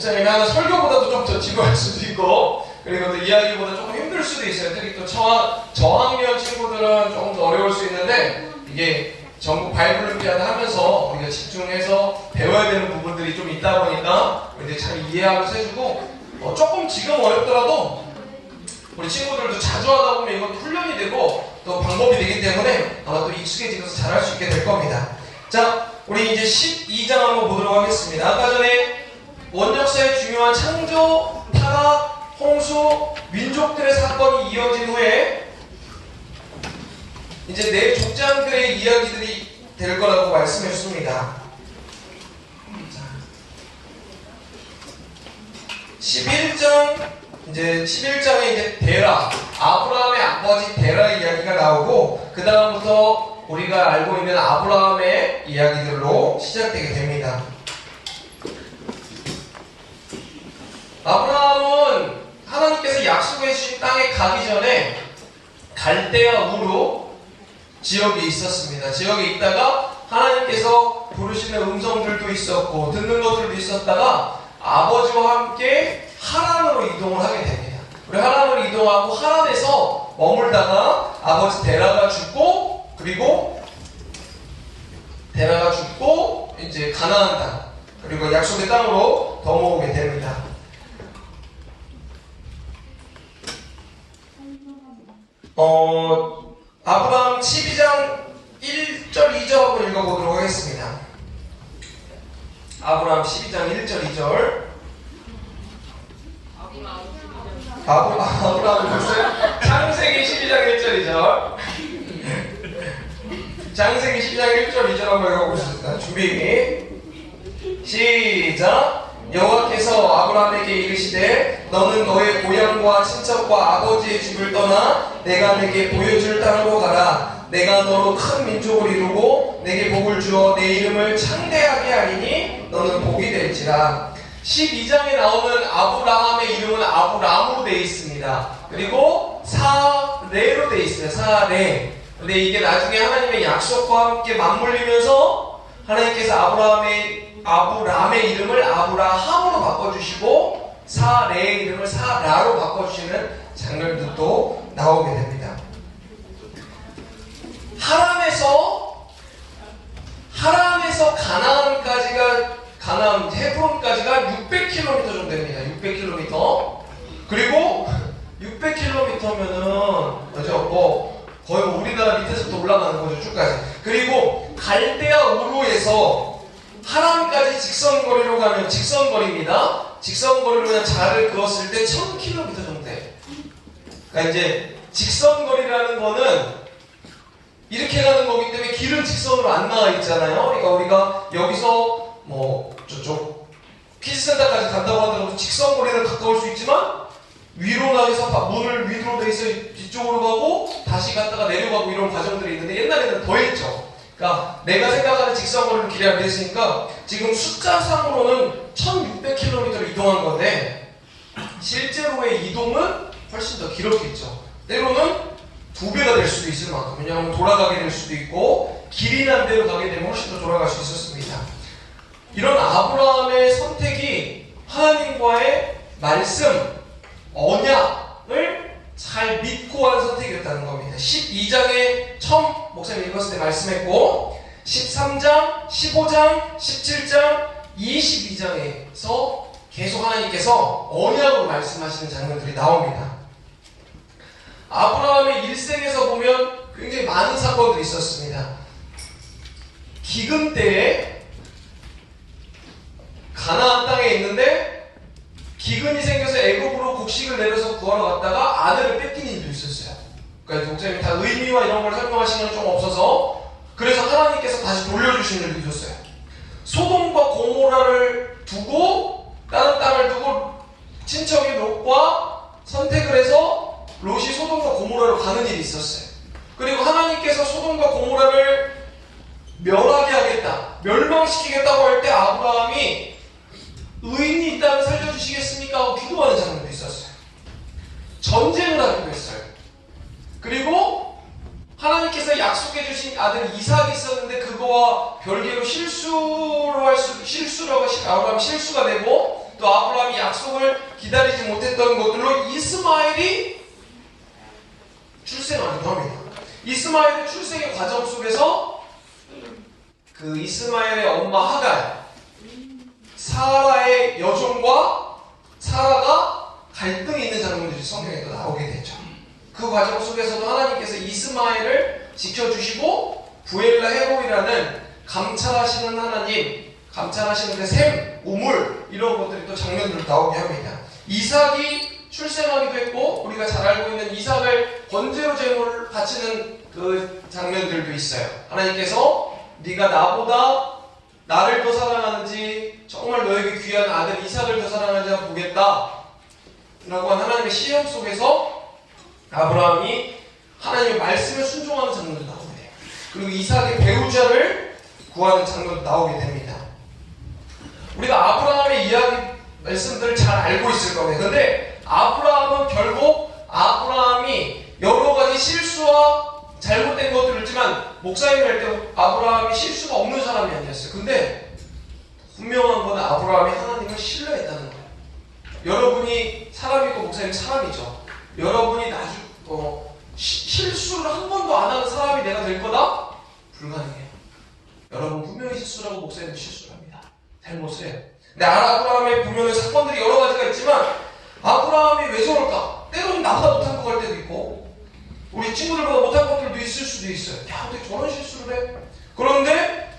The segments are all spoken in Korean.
목사님이 하는 설교보다도 좀 더 지루할 수도 있고, 그리고 또 이야기보다 조금 힘들 수도 있어요. 특히 또 저학년 친구들은 조금 더 어려울 수 있는데, 이게 전국 바이블올림피아드 하면서 우리가 집중해서 배워야 되는 부분들이 좀 있다 보니까 이제 잘 이해하면서 해주고, 조금 지금 어렵더라도 우리 친구들도 자주 하다 보면 이것도 훈련이 되고 또 방법이 되기 때문에 아마 또 익숙해지면서 잘할 수 있게 될 겁니다. 자, 우리 이제 12장 한번 보도록 하겠습니다. 아까 전에 원역사의 중요한 창조, 타락, 홍수, 민족들의 사건이 이어진 후에 이제 내 족장들의 이야기들이 될 거라고 말씀해 줬습니다. 11장에 이제 데라, 아브라함의 아버지 데라 이야기가 나오고, 그 다음부터 우리가 알고 있는 아브라함의 이야기들로 시작되게 됩니다. 아브라함은 하나님께서 약속해 주신 땅에 가기 전에 갈대아 우루 지역에 있었습니다. 지역에 있다가 하나님께서 부르시는 음성들도 있었고 듣는 것들도 있었다가 아버지와 함께 하란으로 이동을 하게 됩니다. 우리 하란으로 이동하고 하란에서 머물다가 아버지 데라가 죽고, 그리고 데라가 죽고 이제 가나안 땅, 그리고 약속의 땅으로 넘어오게 됩니다. 아브라함 12장 1절 2절 한번 읽어보도록 하겠습니다. 아브라함 12장 1절 2절. 아브라함 글쎄 창세기 12장 1절 2절. 창세기 12장 1절 2절 한번 읽어보겠습니다. 준비 시작. 여호와께서 아브라함에게 이르시되 너는 너의 고향과 친척과 아버지의 집을 떠나 내가 내게 보여줄 땅으로 가라. 내가 너로 큰 민족을 이루고 내게 복을 주어 내 이름을 창대하게 하리니 너는 복이 될지라. 12장에 나오는 아브라함의 이름은 아브람으로 되어 있습니다. 그리고 사레로 되어 있습니다. 사레. 근데 이게 나중에 하나님의 약속과 함께 맞물리면서 하나님께서 아브람의 이름을 아브라함으로 바꿔주시고 사레의 이름을 사라로 바꿔주시는 장면들도 나오게 됩니다. 하란에서 가나안 헤브론까지가 600km 정도 됩니다. 600km. 그리고 600km면은 거의 우리나라 밑에서부터 올라가는 거죠. 쭉까지. 그리고 갈대아 우루에서 하란까지 직선거리로 가면 직선거리입니다. 직선거리로 그냥 자를 그었을 때 1000km 정도 돼요. 그러니까 이제 직선거리라는 거는 이렇게 가는 거기 때문에 길은 직선으로 안 나와 있잖아요. 그러니까 우리가 여기서 저쪽 퀴즈센터까지 간다고 하더라도 직선거리는 가까울 수 있지만 위로 나가서 문을 위로 돼 있어 뒤쪽으로 가고 다시 갔다가 내려가고 이런 과정들이 있는데 옛날에는 더 했죠. 그러니까 내가 생각하는 직선거리를 길이라고 했으니까 지금 숫자상으로는 1600km를 이동한 건데 실제로의 이동은 훨씬 더 길었겠죠. 때로는 2배가 될 수도 있을 만큼. 왜냐하면 돌아가게 될 수도 있고 길이 난 데로 가게 되면 훨씬 더 돌아갈 수 있었습니다. 이런 아브라함의 선택이 하나님과의 말씀, 언약을 잘 믿고 한 선택이었다는 겁니다. 12장에 처음 목사님 읽었을 때 말씀했고 13장, 15장, 17장, 22장에서 계속 하나님께서 언약으로 말씀하시는 장면들이 나옵니다. 아브라함의 일생에서 보면 굉장히 많은 사건들이 있었습니다. 기근 때에 가나안 땅에 있는데 기근이 생겨서 애굽으로 곡식을 내려서 구하러 갔다가 아내를 뺏긴 일도 있었어요. 그러니까 목사님이 다 의미와 이런 걸 설명하시는 건 좀 없어서 그래서 하나님께서 다시 돌려주시는 일도 있었어요. 소돔과 고모라를 두고 다른 땅을 두고 친척인 롯과 선택을 해서 롯이 소돔과 고모라로 가는 일이 있었어요. 그리고 하나님께서 소돔과 고모라를 멸하게 하겠다, 멸망시키겠다고 할 때 아브라함이 의인이 있다면 살려주시겠습니까? 하고 기도하는 장면도 있었어요. 전쟁을 하기도 했어요. 그리고 하나님께서 약속해 주신 아들 이삭이 있었는데 그거와 별개로 실수라고 아브라함 실수가 되고 또 또 아브라함이 약속을 기다리지 못했던 것들로 이스마엘이 출생하기도 합니다. 이스마엘의 출생의 과정 속에서 그 이스마엘의 엄마 하갈, 사라의 여종과 사라가 갈등이 있는 장면들이 성경에 또 나오게 되죠. 그 과정 속에서도 하나님께서 이스마엘을 지켜주시고 부엘라 헤로이라는 감찰하시는 하나님, 감찰하시는 그 샘, 우물 이런 것들이 또 장면들로 나오게 합니다. 이삭이 출생하기도 했고 우리가 잘 알고 있는 이삭을 번제로 제물을 바치는 그 장면들도 있어요. 하나님께서 네가 나보다 나를 더 사랑하는지 정말 너에게 귀한 아들 이삭을 더 사랑하는지 한번 보겠다 라고 한 하나님의 시험 속에서 아브라함이 하나님의 말씀에 순종하는 장면도 나오게 돼요. 그리고 이삭의 배우자를 구하는 장면도 나오게 됩니다. 우리가 아브라함의 이야기 말씀들을 잘 알고 있을 거예요. 근데 아브라함은 결국 아브라함이 여러 가지 실수와 잘못된 것들을 했지만 목사님 할 때 아브라함이 실수가 없는 사람이 아니었어요. 근데 분명한 건 아브라함이 하나님을 신뢰했다는 거예요. 여러분이 사람이고 목사님 사람이죠. 여러분이 실수를 한 번도 안 하는 사람이 내가 될 거다? 불가능해요. 여러분 분명히 실수라고 목사님은 실수를 합니다. 잘못을 해요. 근데 아브라함의 보면은 사건들이 여러 가지가 있지만 아브라함이 왜 저럴까? 때로는 나보다 못한 거 할 때도 있고 우리 친구들보다 못한 것들도 있을 수도 있어요. 야, 어떻게 저런 실수를 해? 그런데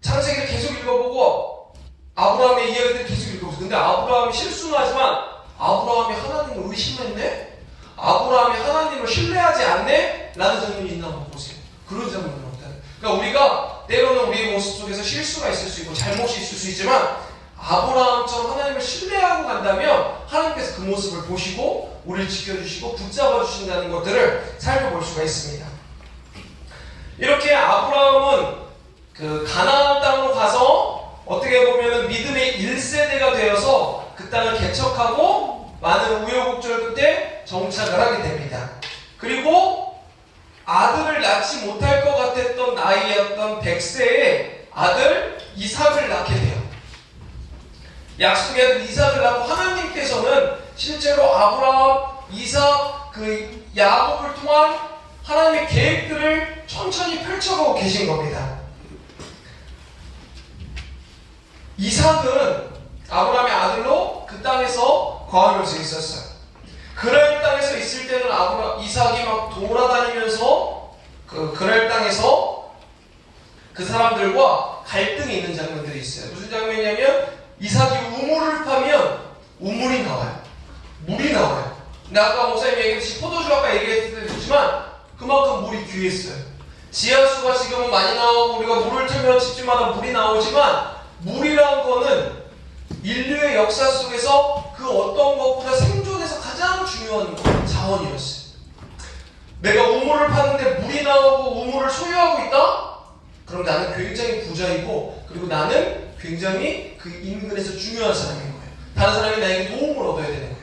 창세기를 계속 읽어보고 아브라함의 이야기들을 계속 읽어보세요. 근데 아브라함이 실수는 하지만 아브라함이 하나님을 의심했네? 아브라함이 하나님을 신뢰하지 않네? 라는 장면이 있나 한번 보세요. 그런 장면을 없다는. 그러니까 우리가 때로는 우리의 모습 속에서 실수가 있을 수 있고 잘못이 있을 수 있지만 아브라함처럼 하나님을 신뢰하고 간다면 하나님께서 그 모습을 보시고 우리를 지켜주시고 붙잡아 주신다는 것들을 살펴볼 수가 있습니다. 이렇게 아브라함은 그 가나안 땅으로 가서 어떻게 보면 믿음의 1세대가 되어서 그 땅을 개척하고 많은 우여곡절 끝에 정착을 하게 됩니다. 그리고 아들을 낳지 못할 것 같았던 나이였던 100세의 아들 이삭을 낳게 돼요. 약속의 아들 이삭을 낳고 하나님께서는 실제로 아브라함, 이삭, 그 야곱을 통한 하나님의 계획들을 천천히 펼쳐가고 계신 겁니다. 이삭은 아브라함의 아들로 그 땅에서 거하면서 있었어요. 그랄 땅에서 있을 때는 이삭이 막 돌아다니면서 그 그랄 땅에서 그 사람들과 갈등이 있는 장면들이 있어요. 무슨 장면이냐면 이삭이 우물을 파면 우물이 나와요. 물이 나와요. 근데 아까 목사님 얘기했듯이 포도주 아까 얘기했지만 그만큼 물이 귀했어요. 지하수가 지금은 많이 나오고 우리가 물을 틀면 집집마다 물이 나오지만 물이란 거는 인류의 역사 속에서 그 어떤 것보다 생존에서 가장 중요한 자원이었어요. 내가 우물을 파는데 물이 나오고 우물을 소유하고 있다? 그럼 나는 굉장히 부자이고 그리고 나는 굉장히 그 인근에서 중요한 사람인 거예요. 다른 사람이 나에게 도움을 얻어야 되는 거예요.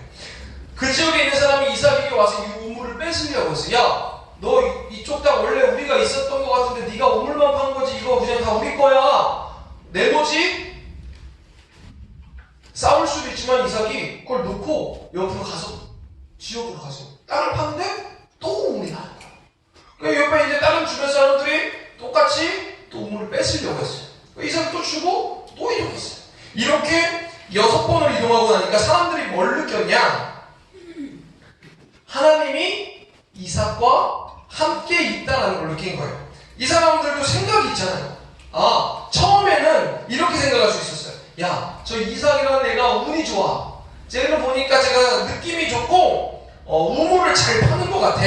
그 지역에 있는 사람이 이삭에게 와서 이 우물을 뺏으려고 했어요. 야, 너 이쪽 땅 원래 우리가 있었던 것 같은데 네가 우물만 판 거지 이거 그냥 다 우리 거야. 내놓지? 싸울 수도 있지만 이삭이 그걸 놓고 옆으로 가서 지역으로 가서 땅을 파는데 또 우물이 나는 거야. 그러니까 옆에 이제 다른 주변 사람들이 똑같이 또 우물을 뺏으려고 했어요. 이삭이 또 주고 또 이동했어요. 이렇게 6번을 이동하고 나니까 사람들이 뭘 느꼈냐? 하나님이 이삭과 함께 있다는 걸 느낀 거예요. 이 사람들도 생각이 있잖아요. 처음에는 이렇게 생각할 수 있었어요. 야, 저 이삭이라는 애가 운이 좋아. 쟤를 보니까 제가 느낌이 좋고 우물을 잘 파는 것 같아.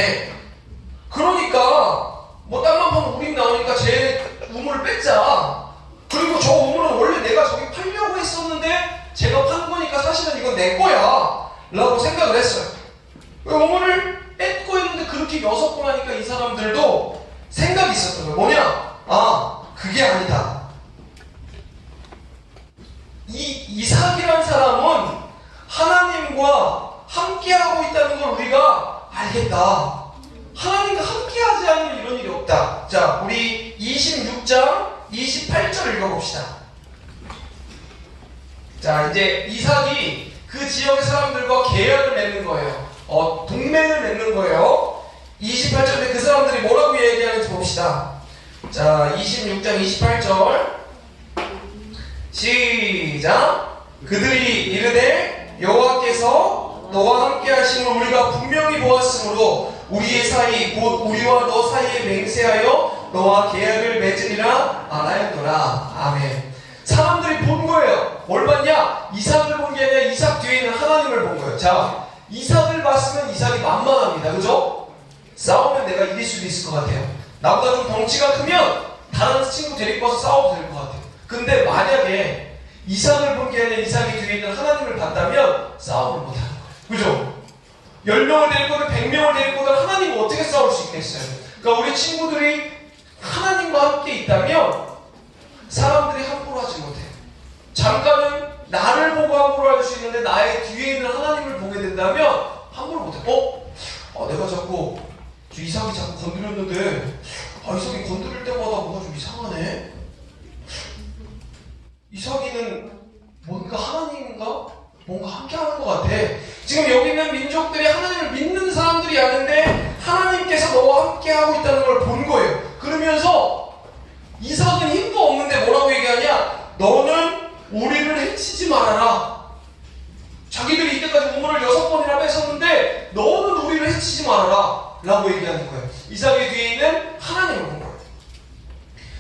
그러니까 뭐 땅만 파면 우림 나오니까 쟤 우물을 뺏자. 그리고 저 우물은 원래 내가 저기 팔려고 했었는데 제가 판 거니까 사실은 이건 내 거야 라고 생각을 했어요. 우물을 뺏고 있는데 그렇게 6번 하니까 이 사람들도 생각이 있었던 거예요. 뭐냐? 그게 아니다. 이 이삭이란 사람은 하나님과 함께하고 있다는 걸 우리가 알겠다. 하나님과 함께하지 않으면 이런 일이 없다. 자, 우리 26장 28절 읽어봅시다. 자, 이제 이삭이 그 지역의 사람들과 계약을 맺는 거예요. 동맹을 맺는 거예요. 28절에 그 사람들이 뭐라고 얘기하는지 봅시다. 자, 26장 28절 시작. 그들이 이르되 여호와께서 너와 함께 하심을 우리가 분명히 보았으므로 우리의 사이 곧 우리와 너 사이에 맹세하여 너와 계약을 맺으리라 알하였노라. 아멘. 사람들이 본 거예요. 뭘 봤냐? 이삭을 본 게 아니라 이삭 뒤에 있는 하나님을 본 거예요. 자, 이삭을 봤으면 이삭이 만만합니다. 그죠? 싸우면 내가 이길 수도 있을 것 같아요. 나보다 좀 덩치가 크면 다른 친구 데리고 와서 싸워도 될 것 같아요. 근데 만약에 이삭을 본 게 아니라 이삭이 뒤에 있는 하나님을 봤다면 싸움을 못하는 거예요. 그죠? 10명을 데리고든 100명을 데리고든 하나님과 어떻게 싸울 수 있겠어요? 그러니까 우리 친구들이 하나님과 함께 있다면 사람들이 함부로 하지 못해요. 잠깐은 나를 보고 함부로 할 수 있는데 나의 뒤에 있는 하나님을 보게 된다면 함부로 못해요. 내가 자꾸 이삭이 자꾸 건드렸는데 이삭이 건드릴 때마다 뭐가 좀 이상하네? 이삭이는 뭔가 하나님인가? 뭔가 함께하는 것 같아. 지금 여기 있는 민족들이 하나님을 믿는 사람들이 아닌데 하나님께서 너와 함께하고 있다는 걸 본 거예요. 그러면서 이삭은 힘도 없는데 뭐라고 얘기하냐? 너는 우리를 해치지 말아라. 자기들이 이때까지 우물을 6번이나 뺏었는데 너는 우리를 해치지 말아라 라고 얘기하는 거예요. 이삭의 뒤에 있는 하나님을 본 거예요.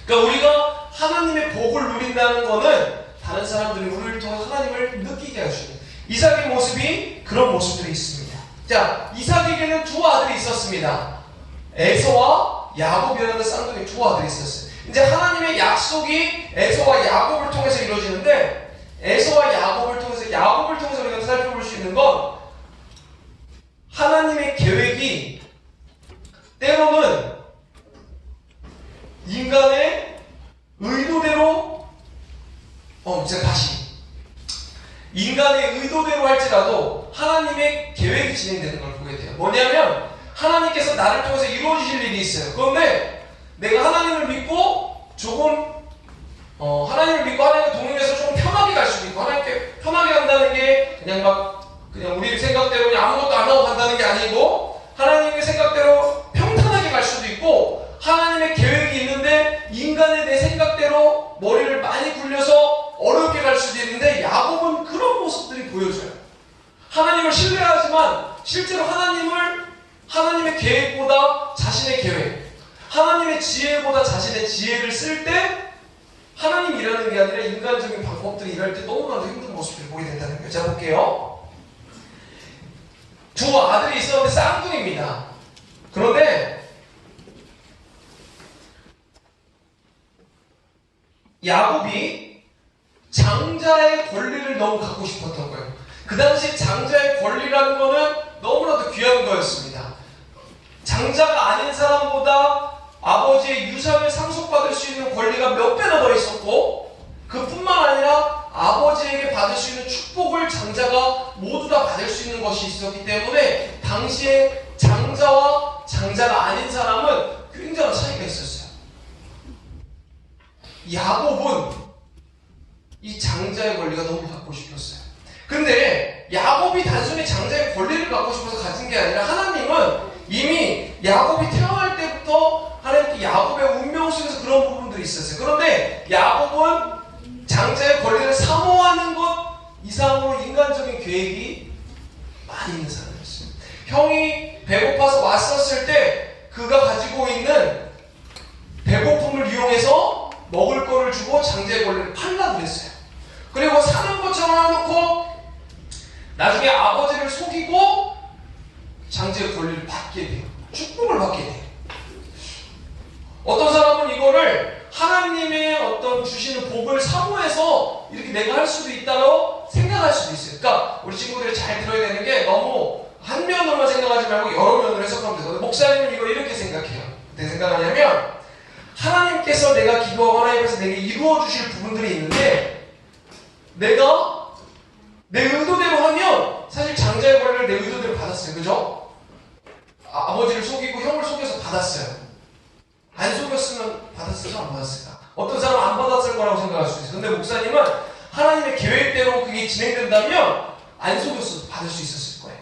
그러니까 우리가 하나님의 복을 누린다는 거는 다른 사람들이 우리를 통해 하나님을 느끼게 할 수 있는 이삭의 모습이 그런 모습들이 있습니다. 자, 이삭에게는 두 아들이 있었습니다. 에서와 야곱이라는 쌍둥이 두 아들이 있었어요. 이제 하나님의 약속이 에서와 야곱을 통해서 이루어지는데 에서와 야곱을 통해서 우리가 살펴볼 수 있는 건 하나님의 계획이 때로는 인간의 의도대로 인간의 의도대로 할지라도 하나님의 계획이 진행되는 걸 보게 돼요. 뭐냐면 하나님께서 나를 통해서 이루어지실 일이 있어요. 그런데 내가 하나님을 믿고 하나님과 동행해서 조금 편하게 갈 수도 있고, 하나님께 편하게 간다는 게 그냥 우리 생각대로 그냥 아무것도 안 하고 간다는 게 아니고, 하나님의 생각대로 평탄하게 갈 수도 있고, 하나님의 계획이 있는데 인간의 내 생각대로 머리를 많이 굴려서 어렵게 갈 수도 있는데, 야곱은 그런 모습들이 보여져요. 하나님을 신뢰하지만 실제로 하나님의 계획보다 자신의 계획, 하나님의 지혜보다 자신의 지혜를 쓸 때 하나님 일하는 게 아니라 인간적인 방법들이 일할 때 너무나도 힘든 모습들을 보게 된다는 거예요. 자, 볼게요. 두 아들이 있었는데 쌍둥이입니다. 그런데 야곱이 장자의 권리를 너무 갖고 싶었던 거예요. 그 당시 장자의 권리라는 거는 너무나도 귀한 거였습니다. 장자가 아닌 사람보다 아버지의 유산을 상속받을 수 있는 권리가 몇 배나 더 있었고, 그뿐만 아니라 아버지에게 받을 수 있는 축복을 장자가 모두 다 받을 수 있는 것이 있었기 때문에 당시에 장자와 장자가 아닌 사람은 굉장한 차이가 있었어요. 야곱은 이 장자의 권리가 너무 갖고 싶었어요. 근데 야곱이 단순히 장자의 권리를 갖고 싶어서 가진 게 아니라 하나님은 이미 야곱이 태어날 때부터 하나님께 야곱의 운명 속에서 그런 부분들이 있었어요. 그런데 야곱은 장자의 권리를 사모하는 것 이상으로 인간적인 계획이 많이 있는 사람이었어요. 형이 배고파서 왔었을 때 그가 가지고 있는 배고픔을 이용해서 먹을 거를 주고 장자의 권리를 팔라 그랬어요. 그리고 사는 것처럼 해놓고 나중에 아버지를 속이고 장자의 권리를 받게 돼요. 축복을 받게 돼요. 어떤 사람은 이거를 하나님의 어떤 주시는 복을 사모해서 이렇게 내가 할 수도 있다고 생각할 수도 있어요. 그러니까 우리 친구들이 잘 들어야 되는 게 너무 한 면으로만 생각하지 말고 여러 면으로 해석하면 돼요. 목사님은 이걸 이렇게 생각해요. 어떻게 생각하냐면 하나님께서 내가 기도하고 하나님께서 내게 이루어 주실 부분들이 있는데 내가 내 의도대로 하면 사실 장자의 권리를 내 의도대로 받았어요. 그죠? 아버지를 속이고 형을 속여서 받았어요. 안 속였으면 받았을까 안 받았을까? 어떤 사람은 안 받았을 거라고 생각할 수 있어요. 근데 목사님은 하나님의 계획대로 그게 진행된다면 안 속였어도 받을 수 있었을 거예요.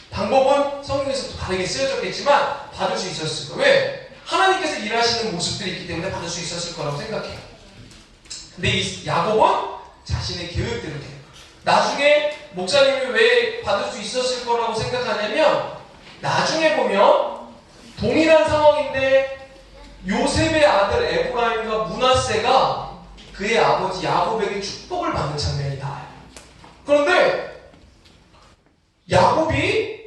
방법은 성경에서도 다르게 쓰여졌겠지만 받을 수 있었을 거예요. 왜? 하나님께서 일하시는 모습들이 있기 때문에 받을 수 있었을 거라고 생각해요. 근데 이 야곱은 자신의 계획대로 돼요. 나중에 목사님이 왜 받을 수 있었을 거라고 생각하냐면 나중에 보면 동일한 상황인데 요셉의 아들 에브라임과 므낫세가 그의 아버지 야곱에게 축복을 받는 장면이 나와요. 그런데 야곱이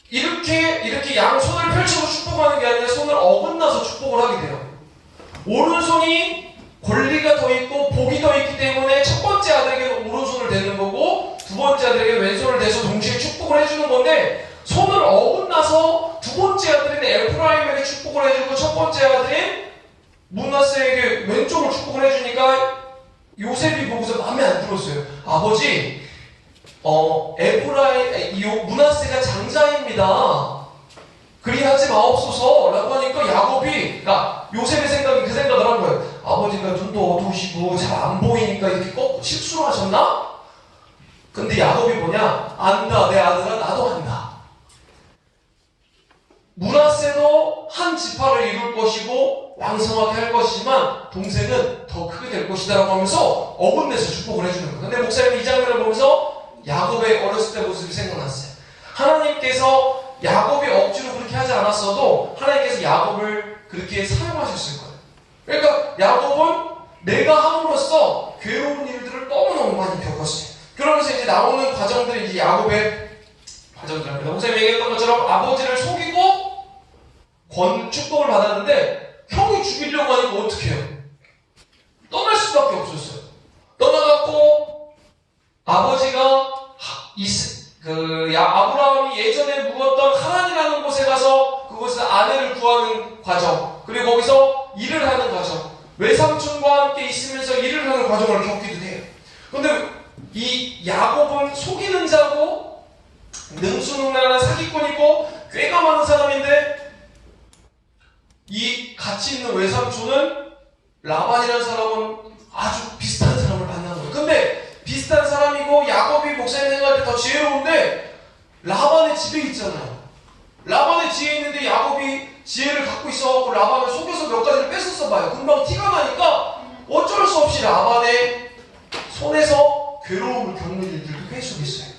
이렇게 양손을 펼쳐서 축복하는 게 아니라 손을 어긋나서 축복을 하게 돼요. 오른손이 권리가 더 있고 복이 더 있기 때문에 첫 번째 아들에게는 오른손을 대는 거고 두 번째 아들에게 왼손을 대서 동시에 축복을 해주는 건데 손을 어긋나서 두 번째 아들인 에프라임에게 축복을 해주고 첫 번째 아들인 므낫세에게 왼쪽을 축복을 해주니까 요셉이 보고서 마음에 안 들었어요. 아버지, 므낫세가 장자입니다. 그리 하지 마옵소서 라고 하니까 야곱이, 그러니까 요셉의 생각이 그 생각을 한 거예요. 아버지가 눈도 어두우시고 잘 안 보이니까 이렇게 꼭 실수를 하셨나? 근데 야곱이 뭐냐? 안다, 내 아들아, 나도 안다. 므낫세도 한 지파를 이룰 것이고 왕성하게 할 것이지만 동생은 더 크게 될 것이다 라고 하면서 어긋내서 축복을 해주는 거예요. 근데 목사님이 이 장면을 보면서 야곱의 어렸을 때 모습이 생각났어요. 하나님께서 야곱이 억지로 그렇게 하지 않았어도 하나님께서 야곱을 그렇게 사용하셨을 거예요. 그러니까 야곱은 내가 함으로써 괴로운 일들을 너무너무 많이 겪었어요. 그러면서 이제 나오는 과정들이 이제 야곱의 과정들입니다. 목사님이 얘기했던 것처럼 아버지를 속이고 축복을 받았는데 형이 죽이려고 하니까 어떻게 해요? 떠날 수밖에 없었어요. 떠나갖고 아버지가 아브라함이 예전에 묵었던 하란이라는 곳에 가서 그곳에서 아내를 구하는 과정, 그리고 거기서 일을 하는 과정, 외삼촌과 함께 있으면서 일을 하는 과정을 겪기도 해요. 그런데 이 야곱은 속이는 자고 능수능란한 사기꾼이고 꾀가 많은 사람인데 이 같이 있는 외삼촌은 라반이라는 사람은 아주 비슷한 사람을 만난 거예요. 근데 비슷한 사람이고 야곱이 목사님 생각할 때 더 지혜로운데 라반의 집에 있잖아요. 라반의 집에 있는데 야곱이 지혜를 갖고 있어갖고 라반을 속여서 몇 가지를 뺏었어 봐요. 금방 티가 나니까 어쩔 수 없이 라반의 손에서 괴로움을 겪는 일들도 계속 있어요.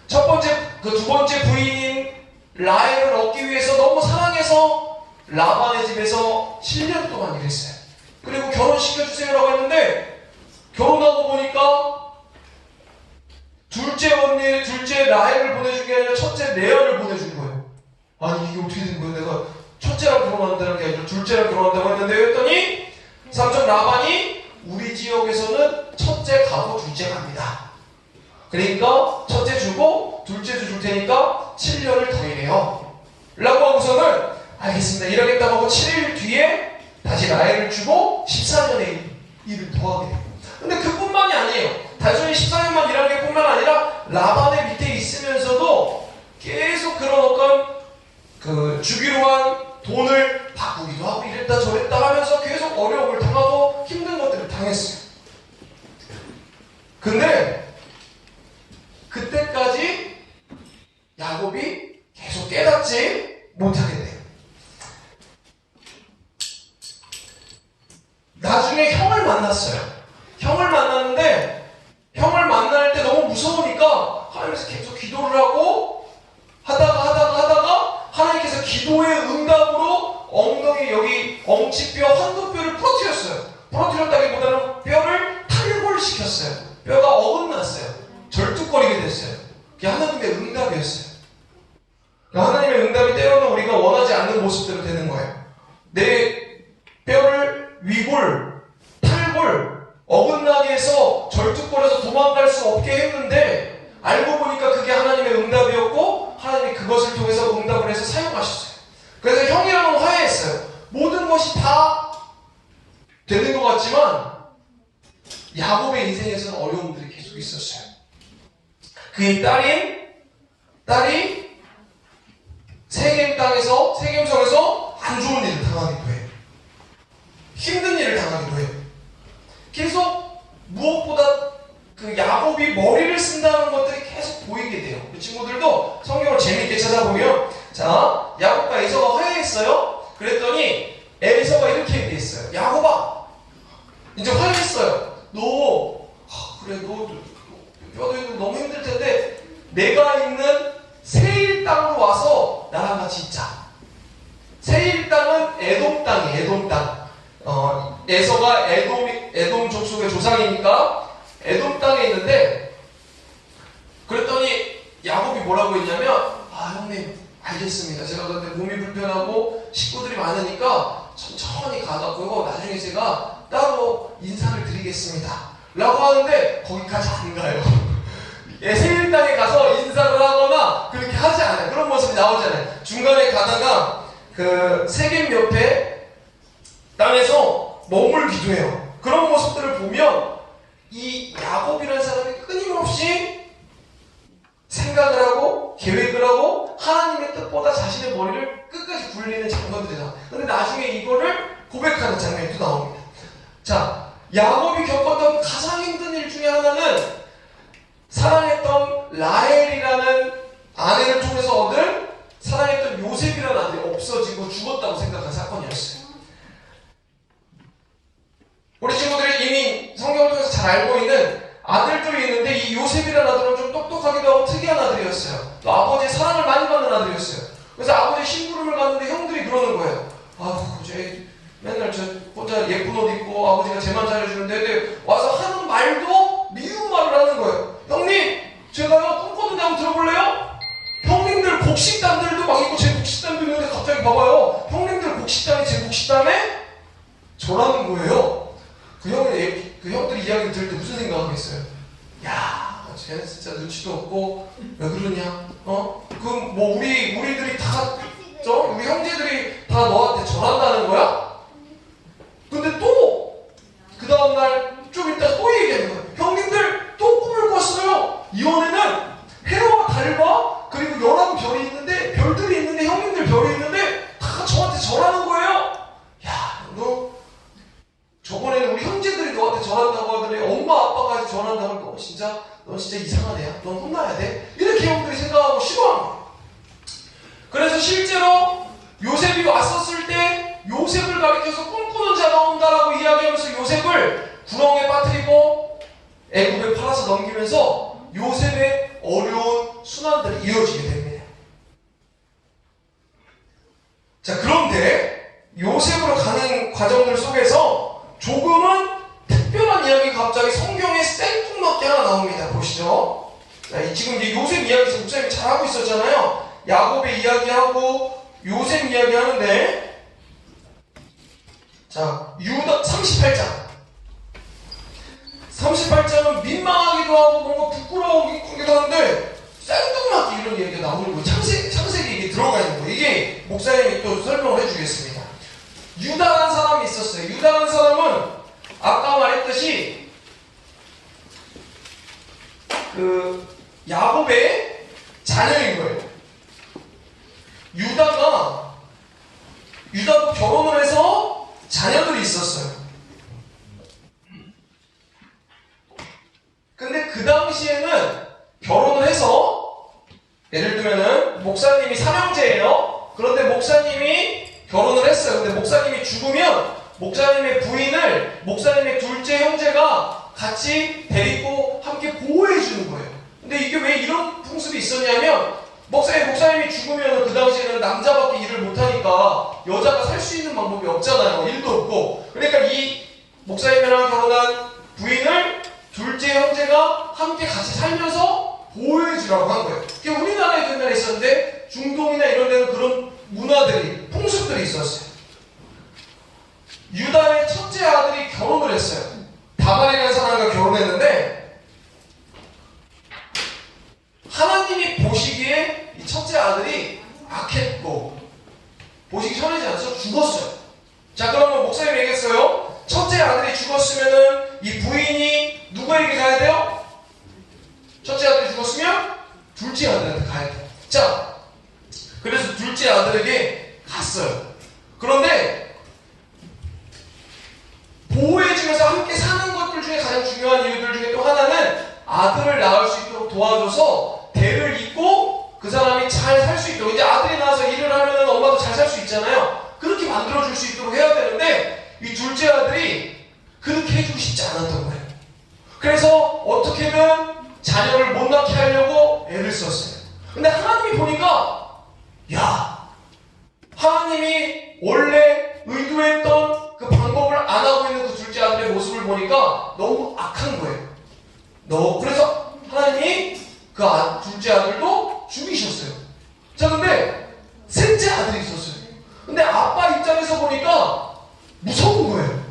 두 번째 부인인 라헬을 얻기 위해서 너무 사랑해서 라반의 집에서 7년 동안 일했어요. 그리고 결혼시켜주세요라고 했는데 결혼하고 보니까 둘째 라헬을 보내준 게 아니라 첫째 레아를 보내준 거예요. 아니 이게 어떻게 된 거예요? 내가 첫째랑 결혼한다는 게 아니라 둘째랑 결혼한다고 했는데 했더니 삼촌 라반이 우리 지역에서는 첫째 가고 둘째 갑니다. 그러니까 첫째 주고 둘째도 줄 테니까 7년을 더 일해요 라고 하고서는 알겠습니다 일하겠다고 하고 7일 뒤에 다시 라헬을 주고 14년의 일을 더 하게 돼요. 근데 그뿐만이 아니에요. 단순히 14년만 일하는 게 뿐만 아니라 라반의 밑에 있으면서도 계속 그런 어떤 주기로 한 돈을 바꾸기도 하고 이랬다 저랬다 하면서 계속 어려움을 당하고 힘든 것들을 당했어요. 근데 그때까지 야곱이 계속 깨닫지 못하게 돼요. 나중에 형을 만났어요. 형을 만났는데 형을 만날 때 너무 무서우니까 하나님께서 계속 기도를 하고 하다가 하나님께서 기도의 응답으로 엉덩이 여기 엉치뼈 환도뼈를 부러뜨렸어요. 부러뜨렸다기보다는 뼈를 탈골시켰어요. 뼈가 어긋났어요. 절뚝거리게 됐어요. 그게 하나님의 응답이었어요. 하나님의 응답이 때로는 우리가 원하지 않는 모습대로 되는 거예요. 내 뼈를 위골, 탈골, 어긋나게 해서 절뚝거려서 도망갈 수 없게 했는데 알고 보니까 그게 하나님의 응답이었고 하나님이 그것을 통해서 응답을 해서 사용하셨어요. 그래서 형이랑은 화해했어요. 모든 것이 다 되는 것 같지만 야곱의 인생에서는 어려움들이 계속 있었어요. 그의 딸이 세겜 땅에서 세겜성에서 안 좋은 일을 당하기도 해요. 힘든 일을 당하기도 해요. 계속 무엇보다 그 야곱이 머리를 쓴다는 것들이 계속 보이게 돼요. 그 친구들도 성경을 재밌게 찾아보면, 자, 야곱과 에서가 화해했어요. 그랬더니 에서가 이렇게 얘기했어요. 야곱아, 이제 화해했어요. 그래, 너도 너무 힘들 텐데 내가 있는 세일 땅으로 와서 나랑 같이 있자. 세일 땅은 에돔 땅이에요. 에돔 땅. 에서가 에돔 족속의 조상이니까 에돔 땅에 있는데, 그랬더니 야곱이 뭐라고 했냐면, 형님 알겠습니다. 제가 근데 몸이 불편하고 식구들이 많으니까 천천히 가자고요. 나중에 제가 따로 인사를 드리겠습니다 라고 하는데 거기까지 안 가요. 세일 땅에 가서 인사를 하거나 그렇게 하지 않아요. 그런 모습이 나오잖아요. 중간에 가다가 그 세겜 옆에 땅에서 머물기도 해요. 그런 모습들을 보면 이 야곱이라는 사람이 끊임없이 생각을 하고 계획을 하고 하나님의 뜻보다 자신의 머리를 끝까지 굴리는 장면들이 나와요. 근데 나중에 이거를 고백하는 장면이 또 나옵니다. 자, 야곱이 겪었던 가장 힘든 일 중에 하나는 사랑했던 라헬이라는 아내를 통해서 얻은 사랑했던 요셉이라는 아들이 없어지고 죽었다고 생각한 사건이었어요. 우리 친구들이 이미 성경을 통해서 잘 알고 있는 아들들이 있는데, 이 요셉이라는 아들은 좀 똑똑하기도 하고 특이한 아들이었어요. 또 아버지의 사랑을 많이 받는 아들이었어요. 그래서 아버지의 심부름을 갔는데 형들이 그러는 거예요. 쟤 맨날 혼자 예쁜 옷 입고 아버지가 쟤만 잘해주는데 와서 하는 말도 미운 말을 하는 거예요. 형님, 제가요 꿈꾸는데 한번 들어볼래요? 형님들 곡식단들도 막 있고 제 곡식단도 있는데 갑자기 봐봐요. 형님들 곡식단이 제 곡식단에 저라는 거예요. 그 형들이 이야기를 들을 때 무슨 생각하겠어요? 야, 쟤는 진짜 눈치도 없고 왜 그러냐? 우리들이 다, 우리 형제들이 다 너한테 절한다는 거야? 근데 또 그 다음날 좀 이따 또 얘기하는 거예요. 형님들 또 꿈을 꿨어요. 이번에는 해와 달과 그리고 11별이 있는데, 별들이 있는데, 형님들 별이 있는데 다 저한테 절하는 거예요. 야, 너 저번에는 우리 형제들이 너한테 전한다고 하더니 엄마 아빠까지 전한다고 하면 너 진짜 이상한 애야. 넌 혼나야 돼. 이렇게 형들이 생각하고 싫어하는 거야. 그래서 실제로 요셉이 왔었을 때 요셉을 가리켜서 꿈꾸는 자가 온다라고 이야기하면서 요셉을 구렁에 빠뜨리고 애굽에 팔아서 넘기면서 요셉의 어려운 순환들이 이어지게 됩니다. 자, 그런데 요셉으로 가는 과정들 속에서 조금은 특별한 이야기가 갑자기 성경에 생뚱맞게 하나 나옵니다. 보시죠. 자, 지금 이제 요셉 이야기 목사님이 잘하고 있었잖아요. 야곱의 이야기하고 요셉 이야기 하는데, 자, 유다 38장은 민망하기도 하고 뭔가 부끄러우기도 하는데 생뚱맞게 이런 얘기가 나오는 거예요. 창세기 이게 들어가 있는 거예요. 이게 목사님이 또 설명을 해주겠습니다. 유다라는 사람이 있었어요. 유다라는 사람은 아까 말했듯이 그 야곱의 자녀인 거예요. 유다도 결혼을 해서 자녀들이 있었어요. 근데 그 당시에는 결혼을 해서, 예를 들면은 목사님이 삼형제예요. 그런데 목사님이 결혼을 했어요. 근데 목사님이 죽으면 목사님의 부인을 목사님의 둘째 형제가 같이 데리고 함께 보호해 주는 거예요. 근데 이게 왜 이런 풍습이 있었냐면, 목사님이 죽으면 그 당시에는 남자밖에 일을 못하니까 여자가 살 수 있는 방법이 없잖아요. 일도 없고. 그러니까 이 목사님이랑 결혼한 부인을 둘째 형제가 함께 같이 살면서 보호해 주라고 한 거예요. 그게 우리나라에도 옛날에 있었는데 중동이나 이런 데는 그런 문화들이, 풍습들이 있었어요. 유다의 첫째 아들이 결혼을 했어요. 다말이라는 사람과 결혼했는데, 하나님이 보시기에 이 첫째 아들이 악했고 보시기 편하지 않아서 죽었어요. 자, 그러면 목사님이 얘기했어요. 첫째 아들이 죽었으면은 이 부인이 누구에게 가야 돼요? 첫째 아들이 죽었으면 둘째 아들한테 가야 돼요. 자, 그래서 둘째 아들에게 갔어요. 그런데 보호해주면서 함께 사는 것들 중에 가장 중요한 이유들 중에 또 하나는 아들을 낳을 수 있도록 도와줘서 대를 잇고 그 사람이 잘 살 수 있도록, 이제 아들이 나와서 일을 하면은 엄마도 잘 살 수 있잖아요. 그렇게 만들어줄 수 있도록 해야 되는데 이 둘째 아들이 그렇게 해주고 싶지 않았던 거예요. 그래서 어떻게든 자녀를 못 낳게 하려고 애를 썼어요. 근데 하나님이 보니까, 야, 하나님이 원래 의도했던 그 방법을 안 하고 있는 그 둘째 아들의 모습을 보니까 너무 악한 거예요. 그래서 하나님이 그 둘째 아들도 죽이셨어요. 자, 근데 셋째 아들이 있었어요. 근데 아빠 입장에서 보니까 무서운 거예요.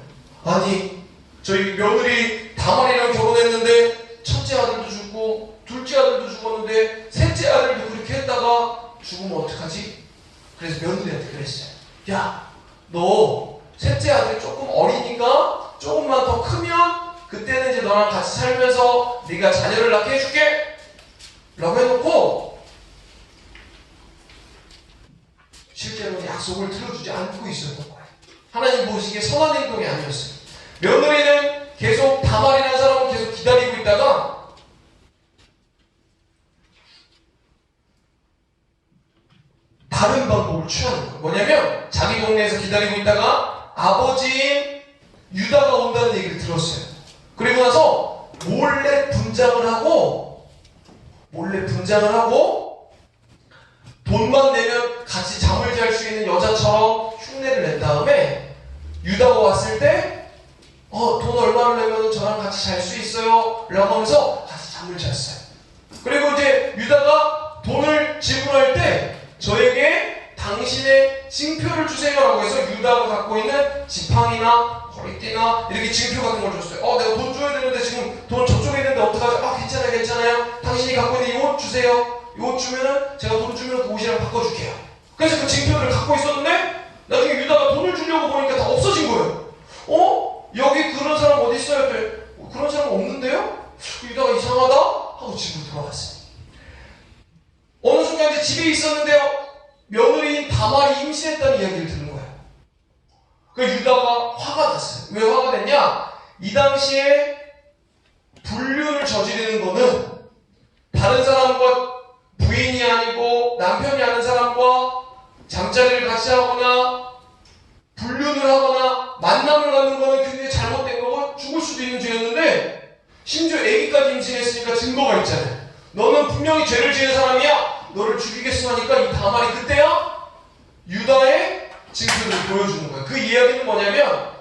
아니, 저희 며느리 다말이랑 결혼했는데 첫째 아들도 죽고 둘째 아들도 죽었는데 셋째 아들도 그렇게 했다가 죽으면 어떡하지? 그래서 며느리한테 그랬어요. 야, 너 셋째 아들이 조금 어리니까 조금만 더 크면 그때는 이제 너랑 같이 살면서 네가 자녀를 낳게 해줄게 라고 해놓고 실제로는 약속을 들어주지 않고 있었던 거예요. 하나님 보시기에 선한 행동이 아니었어요. 며느리는 계속 다말이라는 사람을 계속 기다리고 있다가 다른 방법을 취하는 거예요. 뭐냐면 자기 동네에서 기다리고 있다가 아버지인 유다가 온다는 얘기를 들었어요. 그리고 나서 몰래 분장을 하고 돈만 내면 같이 잠을 잘 수 있는 여자처럼 흉내를 낸 다음에 유다가 왔을 때 돈 얼마를 내면 저랑 같이 잘 수 있어요? 라고 하면서 같이 잠을 잤어요. 그리고 이제 유다가 돈을 지불할 때 저에게 당신의 징표를 주세요 라고 해서 유다가 갖고 있는 지팡이나 허리띠나 이렇게 징표 같은 걸 줬어요. 내가 돈 줘야 되는데 지금 돈 저쪽에 있는데 어떡하죠? 괜찮아요. 당신이 갖고 있는 이 옷 주세요. 이 옷 주면은 제가 돈 주면 그 옷이랑 바꿔줄게요. 그래서 그 징표를 갖고 있었는데 나중에 유다가 돈을 주려고 보니까 다 없어진 거예요. 여기 그런 사람 어디 있어요? 그런 사람 없는데요? 유다가 이상하다? 하고 집으로 돌아갔어요. 어느 순간 이제 집에 있었는데요, 며느리인 다말이 임신했다는 이야기를 들은 거예요. 그 유다가 화가 났어요. 왜 화가 됐냐? 이 당시에 불륜을 저지르는 거는 다른 사람과 부인이 아니고 남편이 아는 사람과 잠자리를 같이 하거나 불륜을 하거나 만남을 갖는 거는 굉장히 잘못된 거고 죽을 수도 있는 죄였는데 심지어 아기까지 임신했으니까 증거가 있잖아요. 너는 분명히 죄를 지은 사람이야. 너를 죽이겠어 하니까 이 다말이 그때야 유다의 징표를 보여주는 거예요. 그 이야기는 뭐냐면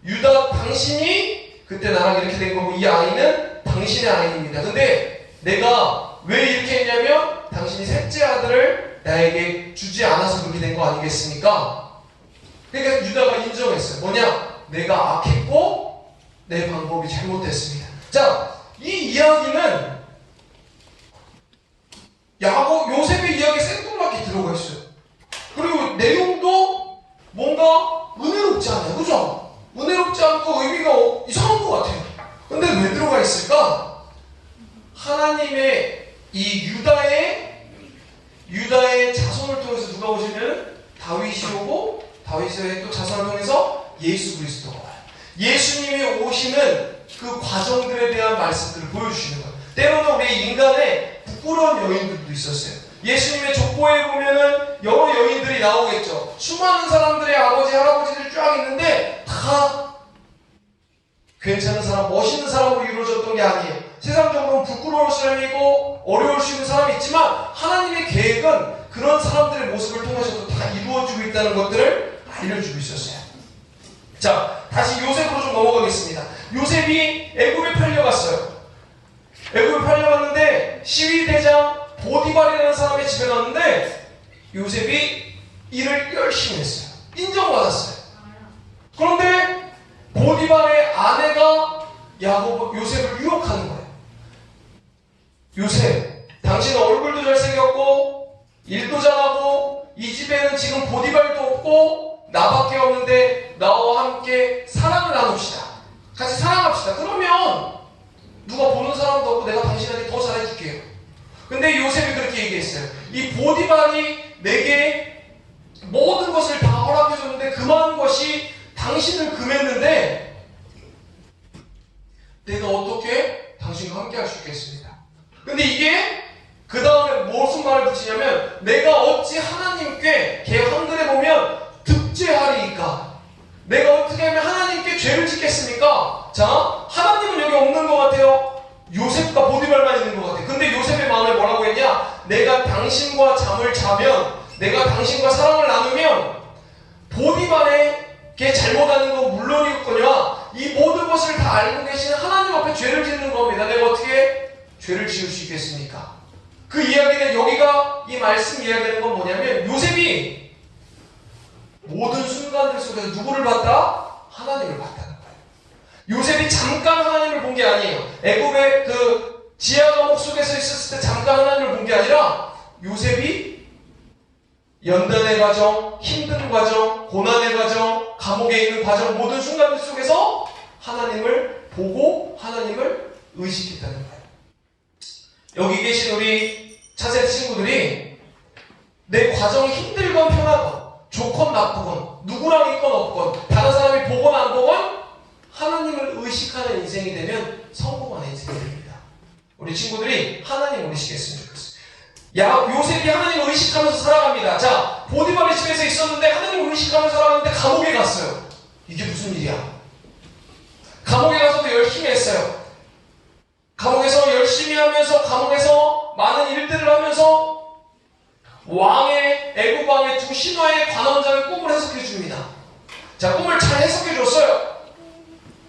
유다, 당신이 그때 나랑 이렇게 된 거고 이 아이는 당신의 아이입니다. 근데 내가 왜 이렇게 했냐면 당신이 셋째 아들을 나에게 주지 않아서 그렇게 된 거 아니겠습니까? 그러니까 유다가 인정했어요. 뭐냐? 내가 악했고 내 방법이 잘못됐습니다. 자, 이 이야기는 요셉의 이야기에 생뚱맞게 들어가 있어요. 그리고 내용도 뭔가 은혜롭지 않아요. 그죠? 은혜롭지 않고 의미가 이상한 것 같아요. 근데 왜 들어가 있을까? 하나님의 이 유다의 자손을 통해서 누가 오시면 다윗이 오고 다윗의 또 자손을 통해서 예수 그리스도가 와요. 예수님이 오시는 그 과정들에 대한 말씀들을 보여주시는 거예요. 때로는 우리 인간의 부끄러운 여인들도 있었어요. 예수님의 족보에 보면은 여러 여인들이 나오겠죠. 수많은 사람들의 아버지, 할아버지들 쫙 있는데 다 괜찮은 사람, 멋있는 사람으로 이루어졌던 게 아니에요. 세상적으로는 부끄러울 사람이고 어려울 수 있는 사람이 있지만 하나님의 계획은 그런 사람들의 모습을 통해서도 다 이루어지고 있다는 것들을 알려주고 있었어요. 자, 다시 요셉으로 좀 넘어가겠습니다. 요셉이 애굽에 팔려갔어요. 애굽에 팔려갔는데 시위대장 보디발이라는 사람의 집에 갔는데 요셉이 일을 열심히 했어요. 인정받았어요. 그런데 보디발의 아내가 요셉을 유혹하는 거예요. 요셉, 당신은 얼굴도 잘생겼고 일도 잘하고 이 집에는 지금 보디발도 없고 나밖에 없는데 나와 함께 사랑을 나눕시다. 같이 사랑합시다. 그러면 누가 보는 사람도 없고 내가 당신에게 더 잘해줄게요. 근데 요셉이 그렇게 얘기했어요. 이 보디발이 내게 모든 것을 다 허락해줬는데 그 많은 것이 당신을 금했는데 내가 어떻게 당신을 당신과 함께 할 수 있겠습니다. 근데 이게 그 다음에 무슨 말을 붙이냐면 내가 어찌 하나님께 걔 한글에 보면 득죄하리이까 내가 어떻게 하면 하나님께 죄를 짓겠습니까? 자, 하나님은 여기 없는 것 같아요. 요셉과 보디발만 있는 것 같아요. 근데 요셉의 마음에 뭐라고 했냐? 내가 당신과 잠을 자면 내가 당신과 사랑을 나누면 보디발에게 잘못하는 건 물론이겠거니와 이 모든 것을 다 알고 계시는 하나님 앞에 죄를 짓는 겁니다. 내가 어떻게 죄를 지을 수 있겠습니까? 그 이야기는 여기가 이 말씀 이야기하는 건 뭐냐면 요셉이 모든 순간들 속에서 누구를 봤다? 하나님을 봤다는 거예요. 요셉이 잠깐 하나님을 본 게 아니에요. 애굽의 그 지하 감옥 속에서 있었을 때 잠깐 하나님을 본 게 아니라 요셉이 연단의 과정, 힘든 과정, 고난의 과정, 감옥에 있는 과정 모든 순간들 속에서 하나님을 보고 하나님을 의식했다는 거예요. 여기 계신 우리 차세 친구들이 내 과정이 힘들건 편하건 좋건 나쁘건 누구랑 있건 없건 다른 사람이 보건 안 보건 하나님을 의식하는 인생이 되면 성공하는 인생이 됩니다. 우리 친구들이 하나님을 의식했으면 좋겠어요. 요셉이 하나님을 의식하면서 살아갑니다. 자, 보디발의 집에서 있었는데 하나님을 의식하면서 살아가는데 감옥에 갔어요. 이게 무슨 일이야? 감옥에 가서도 열심히 했어요. 감옥에서 열심히 하면서 감옥에서 많은 일들을 하면서 애굽 왕의 두 신하의 관원장의 꿈을 해석해 줍니다. 자, 꿈을 잘 해석해 줬어요.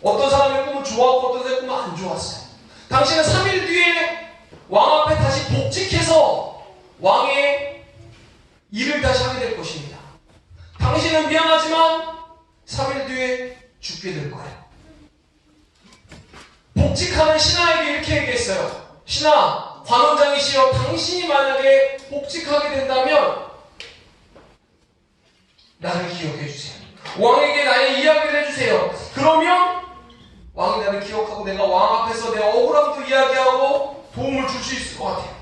어떤 사람의 꿈은 좋았고 어떤 사람의 꿈은 안 좋았어요. 당신은 3일 뒤에 왕 앞에 다시 복직해서 왕의 일을 다시 하게 될 것입니다. 당신은 미안하지만 3일 뒤에 죽게 될 거예요. 복직하는 신하에게 이렇게 얘기했어요. 신하, 관원장이시여, 당신이 만약에 복직하게 된다면 나를 기억해 주세요. 왕에게 나의 이야기를 해주세요. 그러면 왕이 나를 기억하고 내가 왕 앞에서 내 억울함도 이야기하고 도움을 줄 수 있을 것 같아요.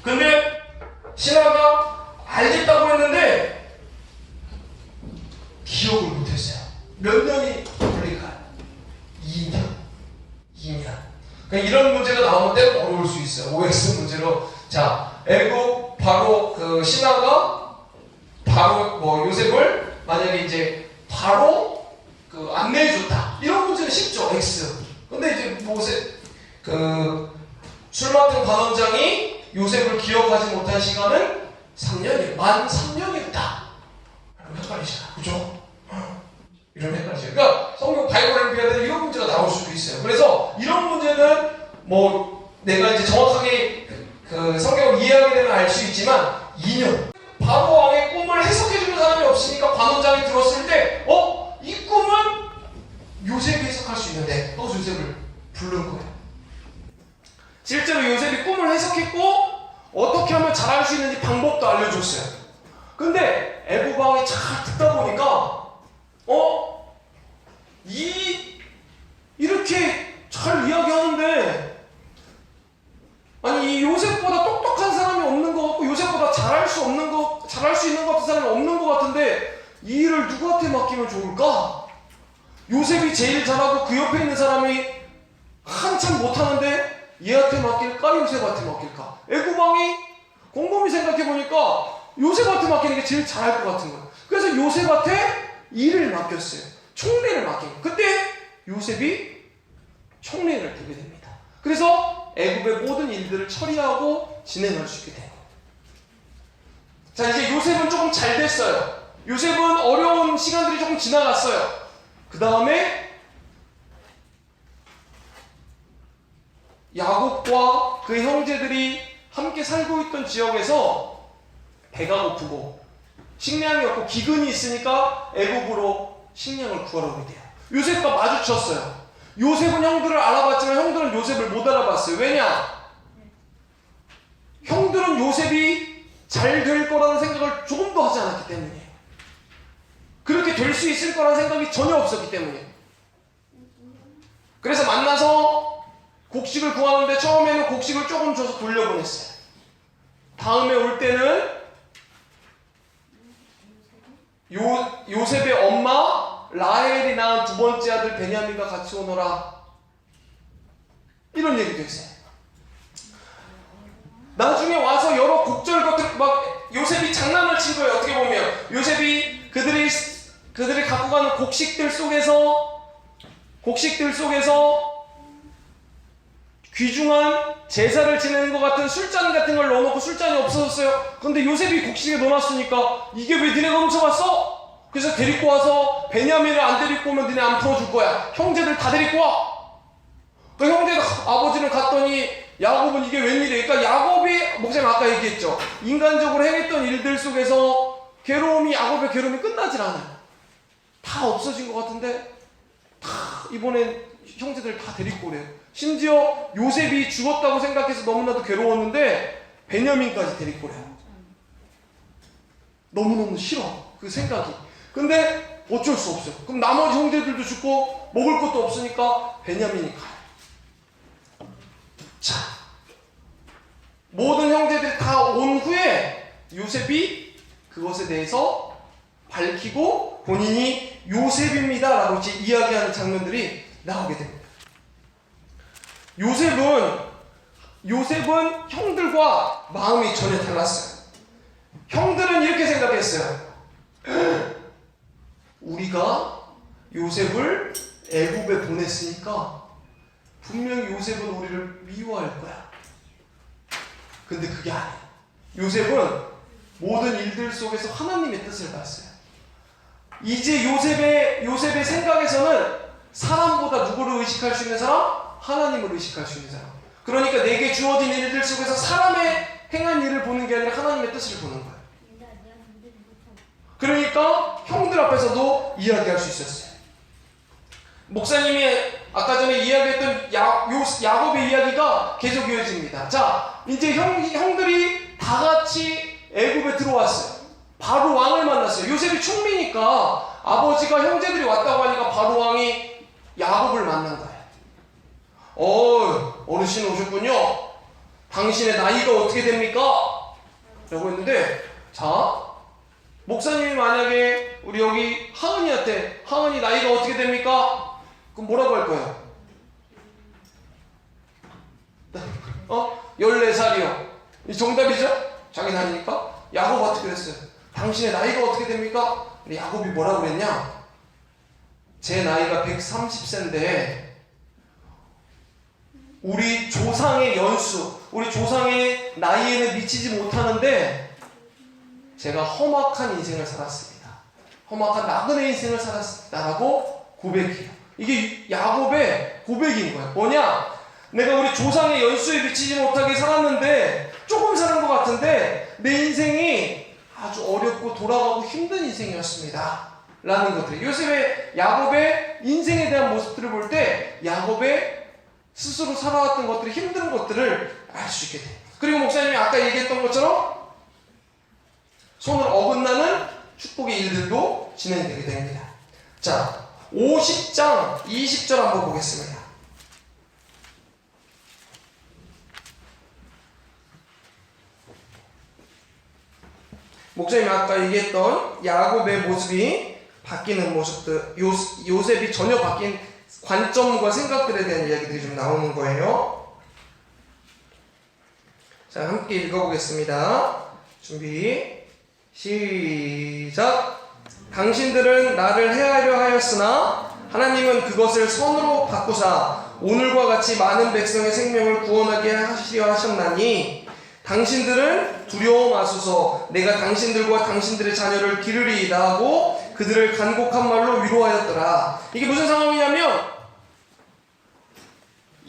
근데 신하가 알겠다고 했는데 기억을 못했어요. 몇 년이 걸릴까요? 2년. 그러니까 이런 문제가 나오는 데는 어려울 수 있어요. OX 문제로. 자, 애굽 바로 그 신하가 바로 요셉을 만약에 이제 바로 그 안내해줬다. 이런 문제는 쉽죠. X. 근데 이제 술 맡은 관원장이 요셉을 기억하지 못한 시간은 3년이에요. 만 3년이었다. 헷갈리잖아. 그죠? 이런 헷갈리죠. 그러니까 성경 바이블을 비하면 이런 문제가 나올 수도 있어요. 그래서 이런 문제는 내가 이제 정확하게 그 성경을 이해하게 되면 알 수 있지만 2년. 바로 왕의 꿈을 해석해주는 사람이 없으니까 관원장이 들었을 때 이 꿈은 요셉이 해석할 수 있는데 그래서 요셉을 부른 거예요. 실제로 요셉이 꿈을 해석했고 어떻게 하면 잘할 수 있는지 방법도 알려줬어요. 근데 애굽 왕이 잘 듣다 보니까 이렇게 잘 이야기하는데 아니 이 요셉보다 똑똑한 사람이 없는 것 같고 요셉보다 잘할 수 있는 것 같은 사람이 없는 것 같은데 이 일을 누구한테 맡기면 좋을까? 요셉이 제일 잘하고 그 옆에 있는 사람이 한참 못하는데 얘한테 맡길까? 요셉한테 맡길까? 애굽 왕이 곰곰이 생각해보니까 요셉한테 맡기는 게 제일 잘할 것 같은 거예요. 그래서 요셉한테 일을 맡겼어요. 총리를 맡긴 거예요. 그때 요셉이 총리를 되게 됩니다. 그래서 애굽의 모든 일들을 처리하고 진행할 수 있게 돼요. 자, 이제 요셉은 조금 잘 됐어요. 요셉은 어려운 시간들이 조금 지나갔어요. 그 다음에 야곱과 그 형제들이 함께 살고 있던 지역에서 배가 고프고 식량이 없고 기근이 있으니까 애굽으로 식량을 구하러 오게 돼요. 요셉과 마주쳤어요. 요셉은 형들을 알아봤지만 형들은 요셉을 못 알아봤어요. 왜냐? 형들은 요셉이 잘 될 거라는 생각을 조금도 하지 않았기 때문이에요. 그렇게 될 수 있을 거라는 생각이 전혀 없었기 때문이에요. 그래서 만나서 곡식을 구하는데 처음에는 곡식을 조금 줘서 돌려보냈어요. 다음에 올 때는 요셉의 엄마 라헬이 낳은 두 번째 아들 베냐민과 같이 오너라. 이런 얘기도 했어요. 나중에 와서 여러 곡절 것들 막 요셉이 장난을 친 거예요. 어떻게 보면 요셉이 그들이 갖고 가는 곡식들 속에서 귀중한 제사를 지내는 것 같은 술잔 같은 걸 넣어놓고 술잔이 없어졌어요. 근데 요셉이 곡식에 넣어놨으니까 이게 왜 니네가 훔쳐갔어? 그래서 데리고 와서 베냐민을 안 데리고 오면 니네 안 풀어줄 거야. 형제들 다 데리고 와. 그 형제가 아버지를 갔더니 야곱은 이게 웬일이에요? 그러니까 야곱이 목사님 아까 얘기했죠. 인간적으로 행했던 일들 속에서 야곱의 괴로움이 끝나질 않아요. 다 없어진 것 같은데 다 이번엔 형제들 다 데리고 오래요. 심지어 요셉이 죽었다고 생각해서 너무나도 괴로웠는데 베냐민까지 데리고 오래요. 너무너무 싫어 그 생각이. 근데 어쩔 수 없어요. 그럼 나머지 형제들도 죽고 먹을 것도 없으니까 베냐민이 가요. 자, 모든 형제들이 다 온 후에 요셉이 그것에 대해서 밝히고 본인이 요셉입니다 라고 이제 이야기하는 장면들이 나오게 됩니다. 요셉은 형들과 마음이 전혀 달랐어요. 형들은 이렇게 생각했어요. 우리가 요셉을 애굽에 보냈으니까 분명히 요셉은 우리를 미워할 거야. 근데 그게 아니에요. 요셉은 모든 일들 속에서 하나님의 뜻을 봤어요. 이제 요셉의 생각에서는 사람보다 누구를 의식할 수 있는 사람? 하나님을 의식할 수 있는 사람. 그러니까 내게 주어진 일들 속에서 사람의 행한 일을 보는 게 아니라 하나님의 뜻을 보는 거예요. 그러니까 형들 앞에서도 이야기할 수 있었어요. 목사님이 아까 전에 이야기했던 야곱의 이야기가 계속 이어집니다. 자, 이제 형들이 다 같이 애굽에 들어왔어요. 바로 왕을 만났어요. 요셉이 총리니까 아버지가 형제들이 왔다고 하니까 바로 왕이 야곱을 만난 거예요. 어르신 오셨군요. 당신의 나이가 어떻게 됩니까? 라고 했는데, 자, 목사님이 만약에 우리 여기 하은이한테 하은이 나이가 어떻게 됩니까? 그럼 뭐라고 할 거예요? 14살이요. 이 정답이죠? 자기 나이니까. 야곱 어떻게 됐어요? 당신의 나이가 어떻게 됩니까? 근데 야곱이 뭐라고 그랬냐? 제 나이가 130세인데 우리 조상의 연수, 우리 조상의 나이에는 미치지 못하는데 제가 험악한 인생을 살았습니다. 험악한 나그네 인생을 살았습니다. 라고 고백해요. 이게 야곱의 고백인 거예요. 뭐냐? 내가 우리 조상의 연수에 미치지 못하게 살았는데 조금 사는 것 같은데 내 인생이 아주 어렵고 돌아가고 힘든 인생이었습니다. 라는 것들. 야곱의 인생에 대한 모습들을 볼 때 야곱의 스스로 살아왔던 것들이 힘든 것들을 알 수 있게 돼요. 그리고 목사님이 아까 얘기했던 것처럼 손을 어긋나는 축복의 일들도 진행되게 됩니다. 자, 50장 20절 한번 보겠습니다. 목사님이 아까 얘기했던 야곱의 모습이 바뀌는 모습들, 요셉이 전혀 바뀐 관점과 생각들에 대한 이야기들이 좀 나오는 거예요. 자, 함께 읽어보겠습니다. 준비, 시작. 당신들은 나를 해하려 하였으나 하나님은 그것을 선으로 바꾸사 오늘과 같이 많은 백성의 생명을 구원하게 하시려 하셨나니 당신들은 두려워 마소서 내가 당신들과 당신들의 자녀를 기르리이다 하고 그들을 간곡한 말로 위로하였더라. 이게 무슨 상황이냐면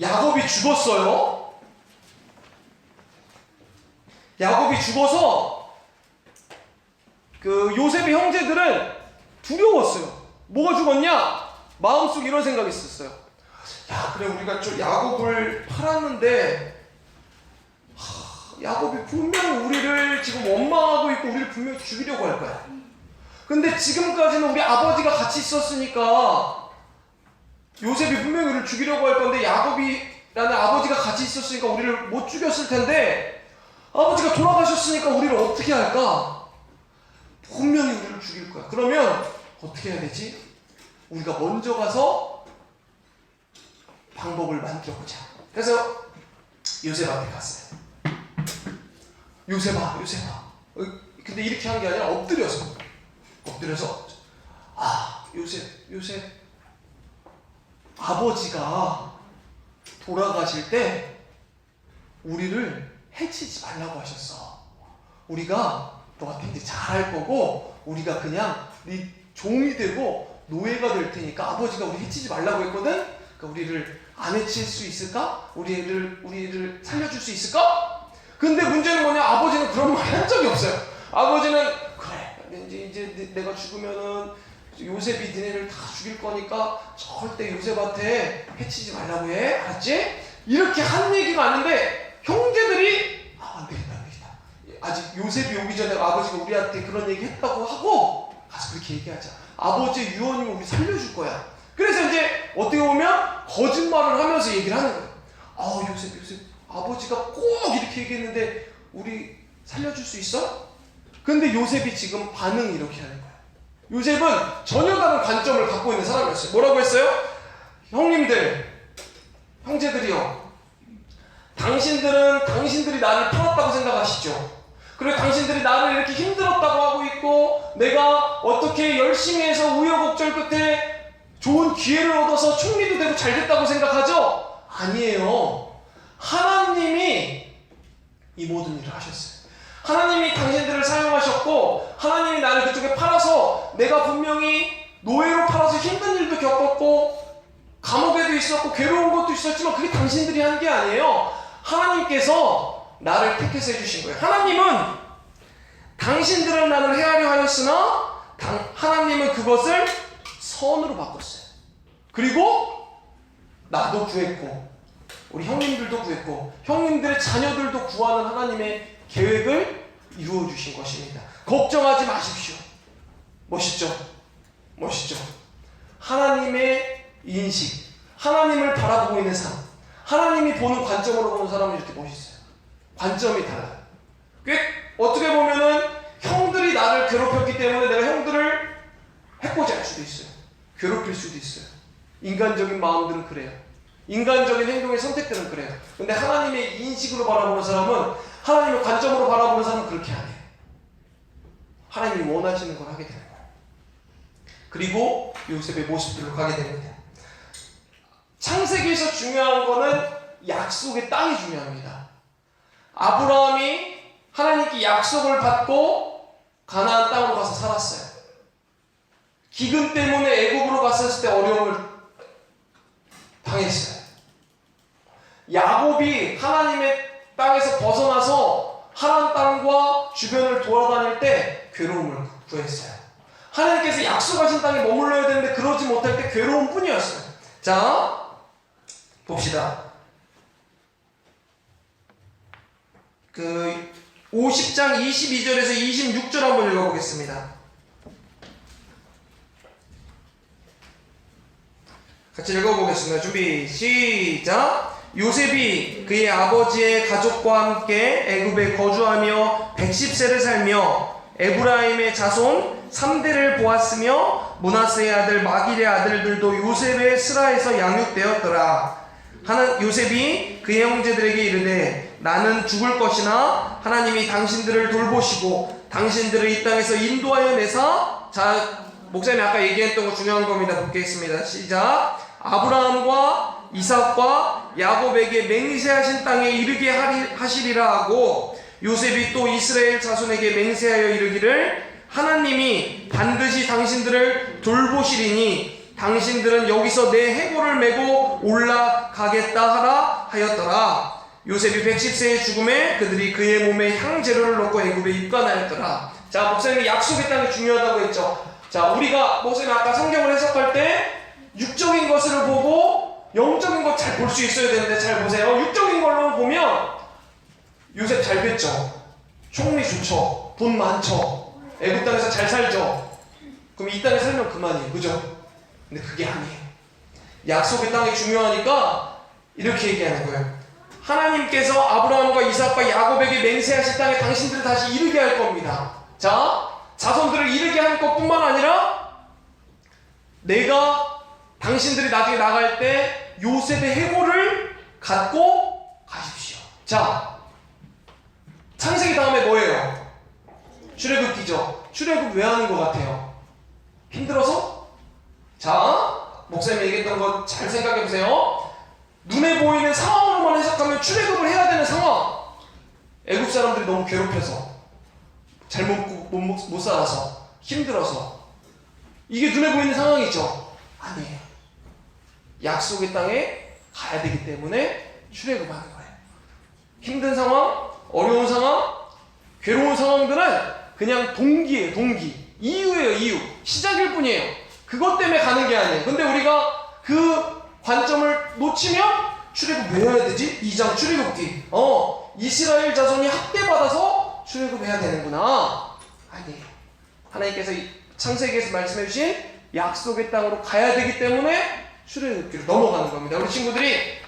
야곱이 죽었어요. 야곱이 죽어서 그 요셉의 형제들은 두려웠어요. 뭐가 죽었냐? 마음속에 이런 생각이 있었어요. 야, 그래 우리가 좀 야곱을 팔았는데 야곱이 분명히 우리를 지금 원망하고 있고 우리를 분명히 죽이려고 할 거야. 근데 지금까지는 우리 아버지가 같이 있었으니까 요셉이 분명히 우리를 죽이려고 할 건데 야곱이라는 아버지가 같이 있었으니까 우리를 못 죽였을 텐데 아버지가 돌아가셨으니까 우리를 어떻게 할까? 분명히 우리를 죽일 거야. 그러면 어떻게 해야 되지? 우리가 먼저 가서 방법을 만들어보자 그래서 요셉 앞에 갔어요. 요셉아. 근데 이렇게 한 게 아니라 엎드려서 요셉 아버지가 돌아가실 때 우리를 해치지 말라고 하셨어. 우리가 너한테 이제 잘할 거고 우리가 그냥 네 종이 되고 노예가 될 테니까 아버지가 우리 해치지 말라고 했거든. 그러니까 우리를 안 해칠 수 있을까? 우리를 살려줄 수 있을까? 근데 문제는 뭐냐? 아버지는 그런 말 한 적이 없어요. 아버지는 그래 이제 내가 죽으면은 요셉이 니네를 다 죽일 거니까 절대 요셉한테 해치지 말라고 해. 알았지? 이렇게 한 얘기가 아닌데 형제들이 안 되겠다. 아직 요셉이 오기 전에 아버지가 우리한테 그런 얘기 했다고 하고 가서 그렇게 얘기하자. 아버지의 유언이면 우리 살려줄 거야. 그래서 이제 어떻게 보면 거짓말을 하면서 얘기를 하는 거예요. 요셉 아버지가 꼭 이렇게 얘기했는데 우리 살려줄 수 있어? 근데 요셉이 지금 반응이 이렇게 하는 거예요. 요셉은 전혀 다른 관점을 갖고 있는 사람이었어요. 뭐라고 했어요? 형제들이요. 당신들이 나를 팔았다고 생각하시죠? 그리고 당신들이 나를 이렇게 힘들었다고 하고 있고 내가 어떻게 열심히 해서 우여곡절 끝에 좋은 기회를 얻어서 총리도 되고 잘 됐다고 생각하죠? 아니에요. 하나님이 이 모든 일을 하셨어요. 하나님이 당신들을 사용하셨고 하나님이 나를 그쪽에 팔아서 내가 분명히 노예로 팔아서 힘든 일도 겪었고 감옥에도 있었고 괴로운 것도 있었지만 그게 당신들이 한 게 아니에요. 하나님께서 나를 택해서 해주신 거예요. 하나님은 당신들은 나를 해하려 하였으나 하나님은 그것을 선으로 바꿨어요. 그리고 나도 구했고 우리 형님들도 구했고 형님들의 자녀들도 구하는 하나님의 계획을 이루어 주신 것입니다. 걱정하지 마십시오. 멋있죠? 하나님의 인식, 하나님을 바라보고 있는 삶, 하나님이 보는 관점으로 보는 사람은 이렇게 멋있어요. 관점이 달라요. 어떻게 보면은 형들이 나를 괴롭혔기 때문에 내가 형들을 해코지 할 수도 있어요. 괴롭힐 수도 있어요. 인간적인 마음들은 그래요. 인간적인 행동의 선택들은 그래요. 근데 하나님의 인식으로 바라보는 사람은 하나님의 관점으로 바라보는 사람은 그렇게 안 해요. 하나님이 원하시는 걸 하게 되는 거예요. 그리고 요셉의 모습들로 가게 됩니다. 창세기에서 중요한 거는 약속의 땅이 중요합니다. 아브라함이 하나님께 약속을 받고 가나안 땅으로 가서 살았어요. 기근 때문에 애굽으로 갔었을 때 어려움을 당했어요. 야곱이 하나님의 땅에서 벗어나서 하나님 땅과 주변을 돌아다닐 때 괴로움을 구했어요. 하나님께서 약속하신 땅에 머물러야 되는데 그러지 못할 때 괴로움 뿐이었어요. 자, 봅시다. 50장 22절에서 26절 한번 읽어보겠습니다. 같이 읽어보겠습니다. 준비 시작. 요셉이 그의 아버지의 가족과 함께 애굽에 거주하며 110세를 살며 에브라임의 자손 3대를 보았으며 므낫세의 아들 마길의 아들들도 요셉의 스라에서 양육되었더라. 요셉이 그의 형제들에게 이르되 나는 죽을 것이나 하나님이 당신들을 돌보시고 당신들을 이 땅에서 인도하여 내사. 자, 목사님이 아까 얘기했던 거 중요한 겁니다. 보겠습니다. 시작. 아브라함과 이삭과 야곱에게 맹세하신 땅에 이르게 하시리라 하고 요셉이 또 이스라엘 자손에게 맹세하여 이르기를 하나님이 반드시 당신들을 돌보시리니 당신들은 여기서 내 해골을 메고 올라가겠다 하라 하였더라. 요셉이 110세의 죽음에 그들이 그의 몸에 향재료를 넣고 애굽에 입관하였더라. 자, 목사님이 약속의 땅이 중요하다고 했죠. 자, 우리가 목사님 아까 성경을 해석할 때 육적인 것을 보고 영적인 것 잘 볼 수 있어야 되는데 잘 보세요. 육적인 걸로 보면 요셉 잘 됐죠. 총리 좋죠. 돈 많죠. 애굽 땅에서 잘 살죠. 그럼 이 땅에 살면 그만이에요. 그죠? 근데 그게 아니에요. 약속의 땅이 중요하니까 이렇게 얘기하는 거예요. 하나님께서 아브라함과 이삭과 야곱에게 맹세하신 땅에 당신들을 다시 이르게 할 겁니다. 자, 자손들을 이르게 할 것뿐만 아니라 내가 당신들이 나중에 나갈 때 요셉의 해골을 갖고 가십시오. 자, 창세기 다음에 뭐예요? 출애굽기죠. 출애굽 왜 하는 것 같아요? 힘들어서? 자, 목사님이 얘기했던 거 잘 생각해 보세요. 눈에 보이는 상황으로만 해석하면 출애굽을 해야 되는 상황. 애굽 사람들이 너무 괴롭혀서, 잘 못 살아서, 힘들어서. 이게 눈에 보이는 상황이죠? 아니에요. 약속의 땅에 가야 되기 때문에 출애굽하는 거예요. 힘든 상황, 어려운 상황, 괴로운 상황들은 그냥 동기예요. 동기. 이유예요. 이유. 시작일 뿐이에요. 그것 때문에 가는 게 아니에요. 근데 우리가 그 관점을 놓치면 출애굽 왜 해야 되지? 2장 출애굽기. 이스라엘 자손이 학대받아서 출애굽해야 되는구나. 아니에요. 하나님께서 창세기에서 말씀해 주신 약속의 땅으로 가야 되기 때문에 출애굽기로 넘어가는 겁니다. 우리 친구들이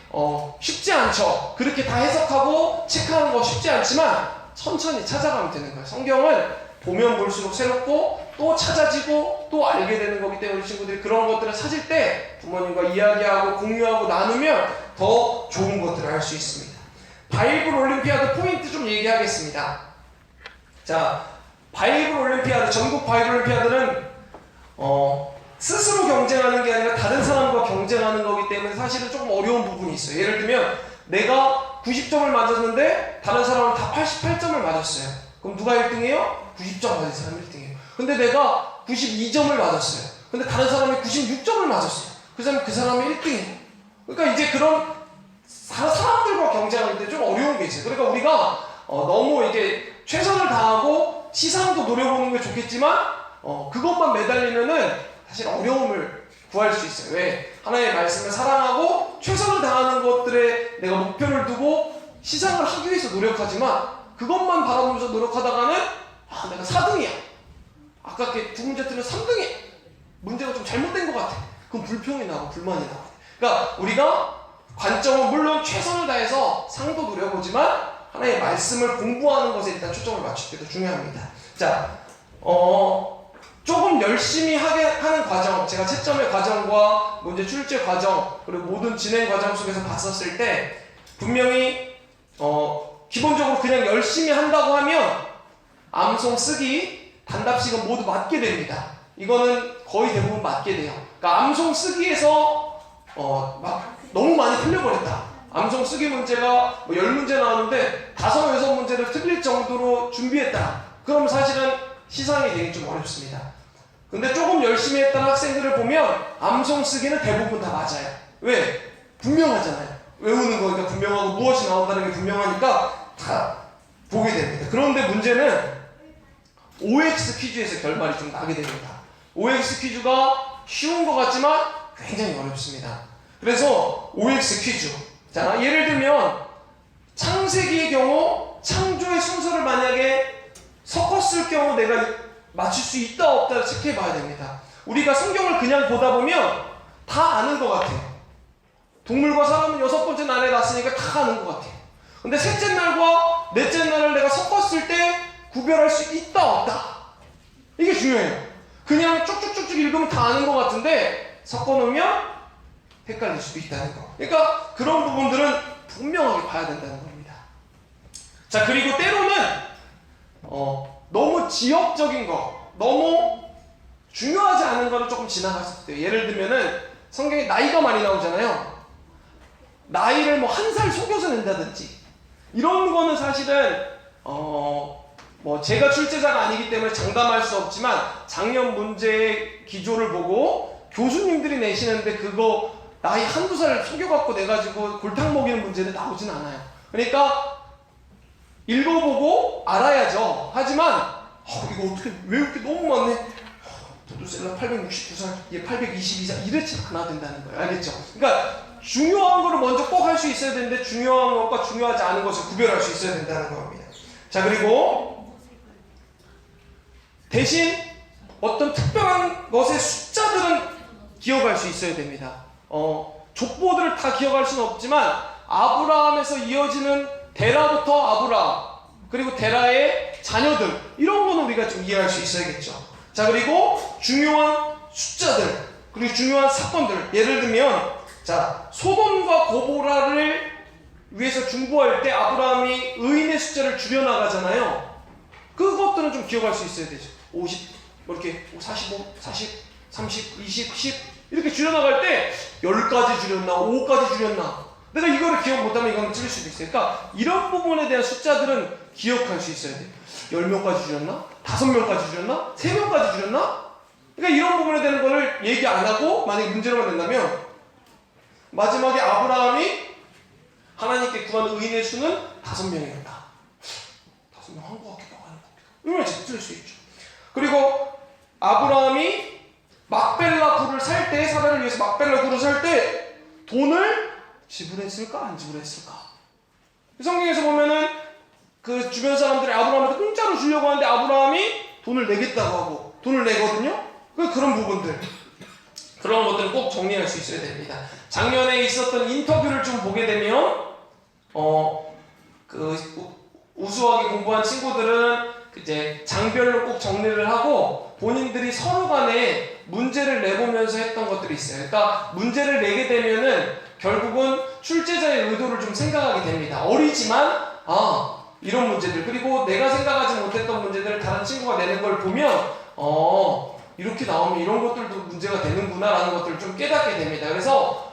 쉽지 않죠. 그렇게 다 해석하고 체크하는 거 쉽지 않지만 천천히 찾아가면 되는 거예요. 성경은 보면 볼수록 새롭고 또 찾아지고 또 알게 되는 거기 때문에 우리 친구들이 그런 것들을 찾을 때 부모님과 이야기하고 공유하고 나누면 더 좋은 것들을 알 수 있습니다. 바이블 올림피아드 포인트 좀 얘기하겠습니다. 자, 바이블 올림피아드, 전국 바이블 올림피아드는 스스로 경쟁하는 게 아니라 다른 사람과 경쟁하는 거기 때문에 사실은 조금 어려운 부분이 있어요. 예를 들면 내가 90점을 맞았는데 다른 사람은 다 88점을 맞았어요. 그럼 누가 1등이에요? 90점 맞은 사람이 1등이에요. 근데 내가 92점을 맞았어요. 근데 다른 사람이 96점을 맞았어요. 그 사람이 1등이에요. 그러니까 이제 그런 사람들과 경쟁할 때 좀 어려운 게 있어요. 그러니까 우리가 너무 이게 최선을 다하고 시상도 노려보는 게 좋겠지만 그것만 매달리면은 사실 어려움을 구할 수 있어요. 왜? 하나님의 말씀을 사랑하고 최선을 다하는 것들에 내가 목표를 두고 시상을 하기 위해서 노력하지만 그것만 바라보면서 노력하다가는 내가 4등이야. 아깝게 두 문제 틀려 3등이야. 문제가 좀 잘못된 것 같아. 그럼 불평이 나고 불만이 나고. 그러니까 우리가 관점은 물론 최선을 다해서 상도 노려보지만 하나님의 말씀을 공부하는 것에 일단 초점을 맞출 때도 중요합니다. 자, 조금 열심히 하는 과정, 제가 채점의 과정과 문제 출제 과정, 그리고 모든 진행 과정 속에서 봤었을 때 분명히 기본적으로 그냥 열심히 한다고 하면 암송 쓰기, 단답식은 모두 맞게 됩니다. 이거는 거의 대부분 맞게 돼요. 그러니까 암송 쓰기에서 막 너무 많이 틀려버렸다. 암송 쓰기 문제가 10문제 나오는데 5, 6문제를 틀릴 정도로 준비했다. 그럼 사실은 시상이 되기 좀 어렵습니다. 근데 조금 열심히 했던 학생들을 보면 암송 쓰기는 대부분 다 맞아요. 왜? 분명하잖아요. 외우는 거니까 분명하고 무엇이 나온다는 게 분명하니까 다 보게 됩니다. 그런데 문제는 OX 퀴즈에서 결말이 좀 나게 됩니다. OX 퀴즈가 쉬운 것 같지만 굉장히 어렵습니다. 그래서 OX 퀴즈. 자, 예를 들면 창세기의 경우 창조의 순서를 만약에 섞었을 경우 내가 맞출 수 있다 없다 체크해 봐야 됩니다. 우리가 성경을 그냥 보다 보면 다 아는 것 같아요. 동물과 사람은 6번째 날에 났으니까 다 아는 것 같아요. 근데 셋째 날과 넷째 날을 내가 섞었을 때 구별할 수 있다 없다. 이게 중요해요. 그냥 쭉쭉쭉쭉 읽으면 다 아는 것 같은데 섞어놓으면 헷갈릴 수도 있다는 거. 그러니까 그런 부분들은 분명하게 봐야 된다는 겁니다. 자, 그리고 때로는 너무 지역적인 거, 너무 중요하지 않은 거를 조금 지나갔을 때, 예를 들면은 성경에 나이가 많이 나오잖아요. 나이를 뭐 1살 속여서 낸다든지 이런 거는 사실은 제가 출제자가 아니기 때문에 장담할 수 없지만 작년 문제의 기조를 보고 교수님들이 내시는데 그거 나이 1~2살 속여갖고 내가지고 골탕 먹이는 문제는 나오진 않아요. 그러니까 읽어보고 알아야죠. 하지만 이거 어떻게 왜 이렇게 너무 많네. 도두셀라 869살, 얘 822살 이렇지 않아야 된다는 거예요. 알겠죠? 그러니까 중요한 거를 먼저 꼭 할 수 있어야 되는데 중요한 것과 중요하지 않은 것을 구별할 수 있어야 된다는 겁니다. 자, 그리고 대신 어떤 특별한 것의 숫자들은 기억할 수 있어야 됩니다. 족보들을 다 기억할 수는 없지만 아브라함에서 이어지는 데라부터 아브라함, 그리고 데라의 자녀들, 이런 거는 우리가 좀 이해할 수 있어야겠죠. 자, 그리고 중요한 숫자들, 그리고 중요한 사건들, 예를 들면 자, 소돔과 고보라를 위해서 중보할 때 아브라함이 의인의 숫자를 줄여나가잖아요. 그것들은 좀 기억할 수 있어야 되죠. 50, 뭐 이렇게 45, 40, 30, 20, 10 이렇게 줄여나갈 때 10가지 줄였나 5까지 줄였나 내가 이거를 기억 못하면 이거는 틀릴 수도 있어요. 그러니까 이런 부분에 대한 숫자들은 기억할 수 있어야 돼요. 10명까지 줄였나? 5명까지 줄였나? 3명까지 줄였나? 그러니까 이런 부분에 대한 거를 얘기 안 하고 만약에 문제로만 낸다면 마지막에 아브라함이 하나님께 구하는 의인의 수는 5명이었다. 5명 한 것 같기도 하고 이걸 틀릴 수 있죠. 그리고 아브라함이 막벨라 굴을 살 때, 사라를 위해서 막벨라 굴을 살 때 돈을 지불했을까 안 지불했을까? 성경에서 보면은 그 주변 사람들이 아브라함한테 공짜로 주려고 하는데 아브라함이 돈을 내겠다고 하고 돈을 내거든요. 그런 부분들, 그런 것들은 꼭 정리할 수 있어야 됩니다. 작년에 있었던 인터뷰를 좀 보게 되면 우수하게 공부한 친구들은 이제 장별로 꼭 정리를 하고 본인들이 서로 간에 문제를 내보면서 했던 것들이 있어요. 그러니까 문제를 내게 되면은 결국은 출제자의 의도를 좀 생각하게 됩니다. 어리지만 이런 문제들, 그리고 내가 생각하지 못했던 문제들을 다른 친구가 내는 걸 보면 이렇게 나오면 이런 것들도 문제가 되는구나 라는 것들을 좀 깨닫게 됩니다. 그래서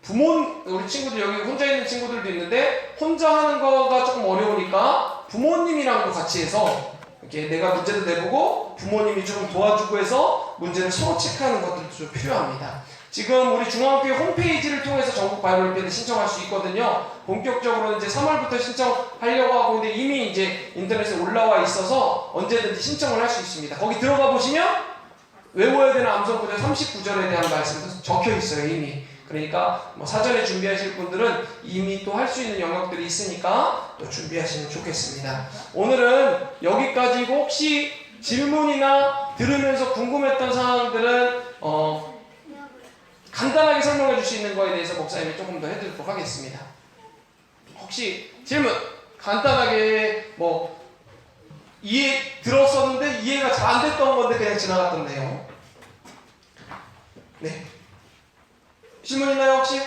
우리 친구들 여기 혼자 있는 친구들도 있는데 혼자 하는 거가 조금 어려우니까 부모님이랑도 같이 해서 이렇게 내가 문제도 내보고 부모님이 좀 도와주고 해서 문제를 서로 체크하는 것들도 좀 필요합니다. 지금 우리 중앙교회 홈페이지를 통해서 전국 바이블 밴드 신청할 수 있거든요. 본격적으로 이제 3월부터 신청하려고 하고 있는데 이미 이제 인터넷에 올라와 있어서 언제든지 신청을 할 수 있습니다. 거기 들어가 보시면 외워야 되는 암송구절 39절에 대한 말씀도 적혀 있어요, 이미. 그러니까 사전에 준비하실 분들은 이미 또 할 수 있는 영역들이 있으니까 또 준비하시면 좋겠습니다. 오늘은 여기까지고 혹시 질문이나 들으면서 궁금했던 사항들은 간단하게 설명해 줄 수 있는 거에 대해서 목사님이 조금 더 해드리도록 하겠습니다. 혹시 질문 간단하게 들었었는데 이해가 잘 안 됐던 건데 그냥 지나갔던 내용. 네. 질문 있나요 혹시?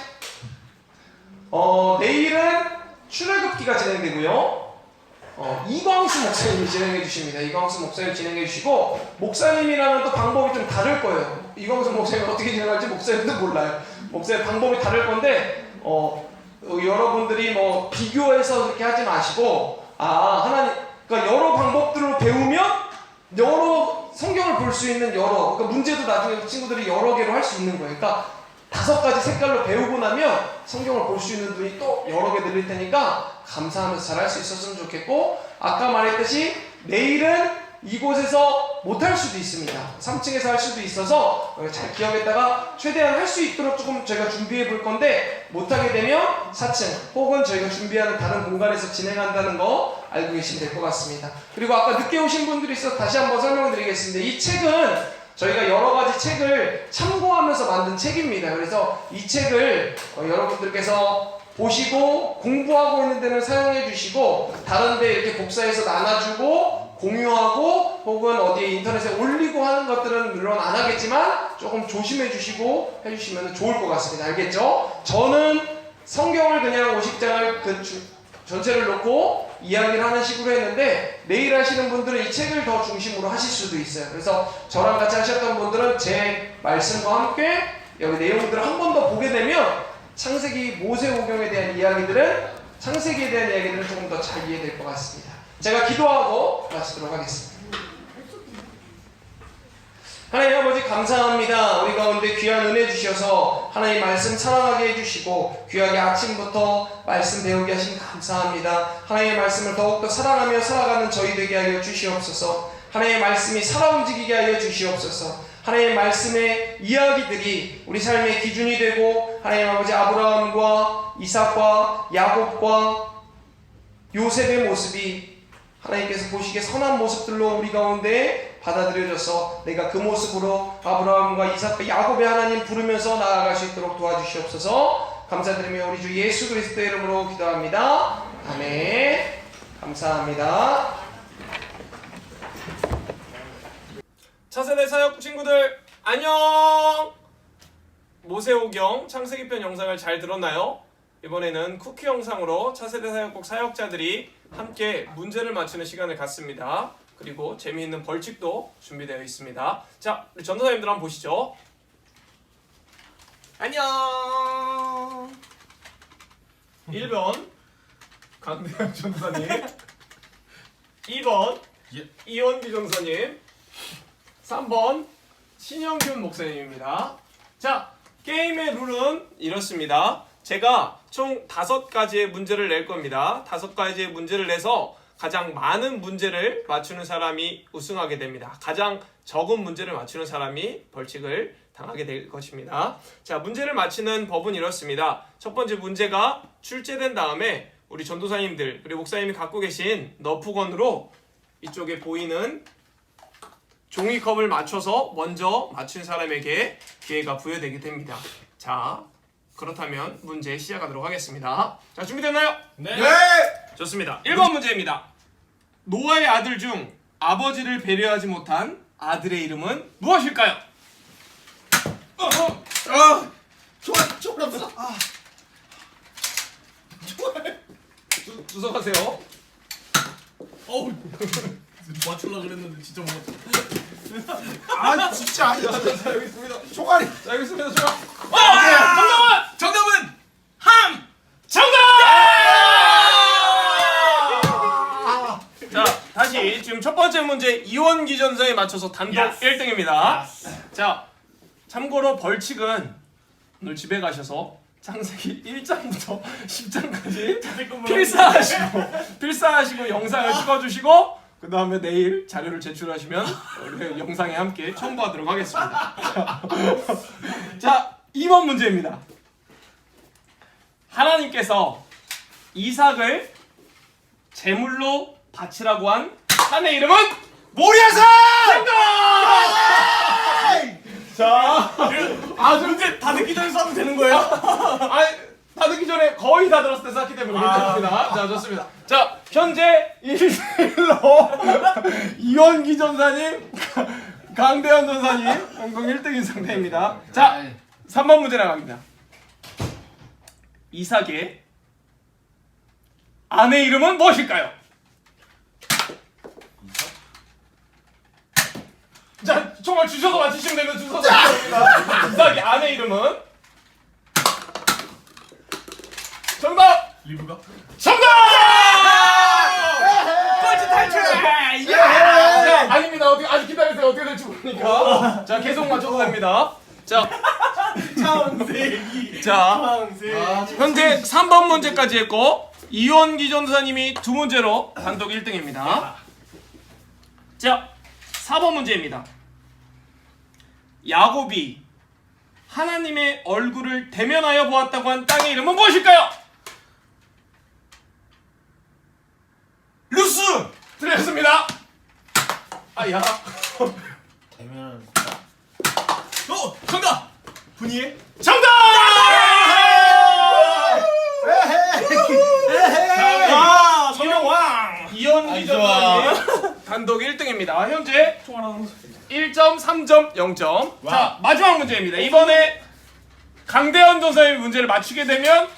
내일은 출애굽기가 진행되고요. 이광수 목사님이 진행해 주십니다. 이광수 목사님 진행해 주시고 목사님이랑은 또 방법이 좀 다를 거예요. 이광수 목사님 어떻게 진행할지 목사님도 몰라요. 목사님 방법이 다를 건데 여러분들이 비교해서 그렇게 하지 마시고 그러니까 여러 방법들로 배우면 여러 성경을 볼 수 있는 그러니까 문제도 나중에 친구들이 여러 개로 할 수 있는 거예요. 그러니까 5가지 색깔로 배우고 나면 성경을 볼 수 있는 눈이 또 여러 개 늘릴 테니까 감사하면서 잘 할 수 있었으면 좋겠고, 아까 말했듯이 내일은 이곳에서 못할 수도 있습니다. 3층에서 할 수도 있어서 잘 기억했다가 최대한 할 수 있도록 조금 저희가 준비해 볼 건데 못하게 되면 4층 혹은 저희가 준비하는 다른 공간에서 진행한다는 거 알고 계시면 될 것 같습니다. 그리고 아까 늦게 오신 분들이 있어서 다시 한번 설명을 드리겠습니다. 이 책은 저희가 여러 가지 책을 참고하면서 만든 책입니다. 그래서 이 책을 여러분들께서 보시고 공부하고 있는 데는 사용해 주시고 다른 데 이렇게 복사해서 나눠주고 공유하고 혹은 어디에 인터넷에 올리고 하는 것들은 물론 안 하겠지만 조금 조심해 주시고 해주시면 좋을 것 같습니다. 알겠죠? 저는 성경을 그냥 50장을 전체를 놓고 이야기를 하는 식으로 했는데 내일 하시는 분들은 이 책을 더 중심으로 하실 수도 있어요. 그래서 저랑 같이 하셨던 분들은 제 말씀과 함께 여기 내용들을 한 번 더 보게 되면 창세기 모세오경에 대한 창세기에 대한 이야기들은 조금 더 잘 이해될 것 같습니다. 제가 기도하고 마치도록 하겠습니다. 하나님 아버지 감사합니다. 우리 가운데 귀한 은혜 주셔서 하나님 말씀 사랑하게 해주시고 귀하게 아침부터 말씀 배우게 하신 감사합니다. 하나님의 말씀을 더욱더 사랑하며 살아가는 저희 되게 하여 주시옵소서. 하나님의 말씀이 살아 움직이게 하여 주시옵소서. 하나님의 말씀의 이야기들이 우리 삶의 기준이 되고 하나님 아버지 아브라함과 이삭과 야곱과 요셉의 모습이 하나님께서 보시기에 선한 모습들로 우리 가운데 받아들여져서 내가 그 모습으로 아브라함과 이삭과 야곱의 하나님 부르면서 나아갈 수 있도록 도와주시옵소서. 감사드리며 우리 주 예수 그리스도의 이름으로 기도합니다. 아멘. 감사합니다. 차세대 사역 친구들 안녕. 모세오경 창세기편 영상을 잘 들었나요? 이번에는 쿠키 영상으로 차세대 사역국 사역자들이 함께 문제를 맞추는 시간을 갖습니다. 그리고 재미있는 벌칙도 준비되어 있습니다. 자, 우리 전도사님들 한번 보시죠. 안녕. 1번 강대현 전도사님, 2번 이원기 전도사님, 3번 신영균 목사님입니다. 자, 게임의 룰은 이렇습니다. 제가 총 5가지의 문제를 낼 겁니다. 5가지의 문제를 내서 가장 많은 문제를 맞추는 사람이 우승하게 됩니다. 가장 적은 문제를 맞추는 사람이 벌칙을 당하게 될 것입니다. 자, 문제를 맞히는 법은 이렇습니다. 첫 번째 문제가 출제된 다음에 우리 전도사님들 그리고 목사님이 갖고 계신 너프건으로 이쪽에 보이는 종이컵을 맞춰서 먼저 맞춘 사람에게 기회가 부여되게 됩니다. 자, 그렇다면 문제 시작하도록 하겠습니다. 자, 준비됐나요? 네. 좋습니다. 1번 문제입니다. 노아의 아들 중 아버지를 배려하지 못한 아들의 이름은 무엇일까요? 총알 없어. 주석하세요. 어우. 맞추려고 그랬는데 진짜 못 맞췄어. 아 진짜 자, 여기 있습니다. 총알이 자, 여기 있습니다. 조각. 정답은 함. 정답! 자, 다시 지금 첫 번째 문제 이원기 전사에 맞춰서 단독 Yes. 1등입니다. 자, 참고로 벌칙은 오늘 집에 가셔서 창세기 1장부터 10장까지 필사하시고 영상을 찍어주시고 그 다음에 내일 자료를 제출하시면 우리 영상에 함께 첨부하도록 하겠습니다. 자, 2번 문제입니다. 하나님께서 이삭을 제물로 바치라고 한 산의 이름은 모리아산! 자, 문제 다 듣기 전에 써도 되는 거예요? 아니, 다 듣기 전에 거의 다 들었을 때 쌓기 때문에 괜찮습니다. 자, 좋습니다. 자, 현재 1대1로 이원기 전사님, 강대현 전사님 공동 1등인 상태입니다. 자, 3번 문제 나갑니다. 이삭의 아내 이름은 무엇일까요? 자, 정말 주셔서 맞히시면 되면 주셔서 맞히십니다. 이삭의 아내 이름은? 정답! 리브가? 정답! 꼴찌 탈출! 자, 아닙니다. 어떻게 아직 기다리세요. 어떻게 될지 모르니까. 자, 계속 맞춰도 됩니다. 자, 창세기. 자, 현재 3번 문제까지 했고 이원기 전도사님이 2문제로 단독 1등입니다. 자, 4번 문제입니다. 야곱이 하나님의 얼굴을 대면하여 보았다고 한 땅의 이름은 무엇일까요? 루스! 틀렸습니다. 아야. 대면 정답. 분이에? 정답! 아, 성령왕. 이현기 전도사님 단독 1등입니다. 현재 총알 하나. 1점, 3점, 0점. 자, 마지막 문제입니다. 이번에 강대현 전사님이 문제를 맞추게 되면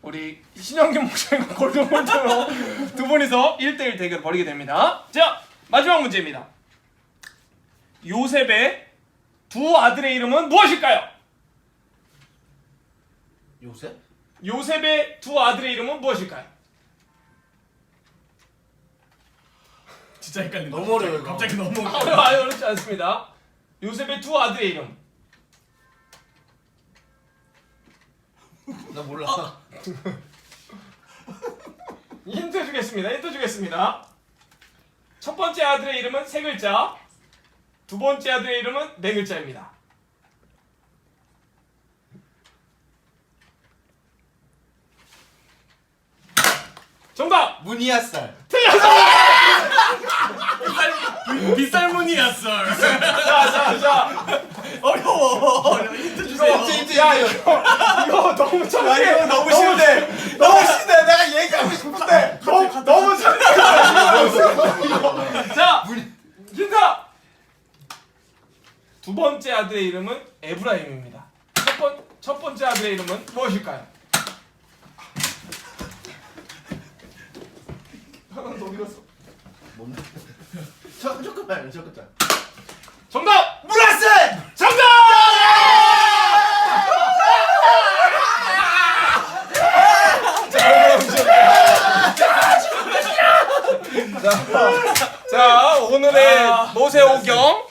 우리 신영균 목사님과 골든볼트로 두 분이서 1대1 대결을 벌이게 됩니다. 자, 마지막 문제입니다. 요셉의 두 아들의 이름은 무엇일까요? 요새? 요셉의 두 아들의 이름은 무엇일까요? 진짜 헷갈린다. 너무 어려워요, 이거. 갑자기 너무 어렵지 않습니다. 요셉의 두 아들의 이름. 나 몰라. 힌트 주겠습니다. 첫 번째 아들의 이름은 3글자, 두 번째 아들의 이름은 4글자입니다. 정답! 무니아살. 빗살무늬야 썰. 자. 어려워. 힌트 주세요. 야, 이거 너무 창피해. 이거 너무 쉬운데. 너무 쉬운데. 내가 얘기하고 싶은데. 너무 창피해. 자, 힌트! 두 번째 아들의 이름은 에브라임입니다. 첫 번째 아들의 이름은 무엇일까요? 너 밀었어. 뭔데? 잠깐만. 정답! 물라스! 정답! 자, 오늘의 모세오경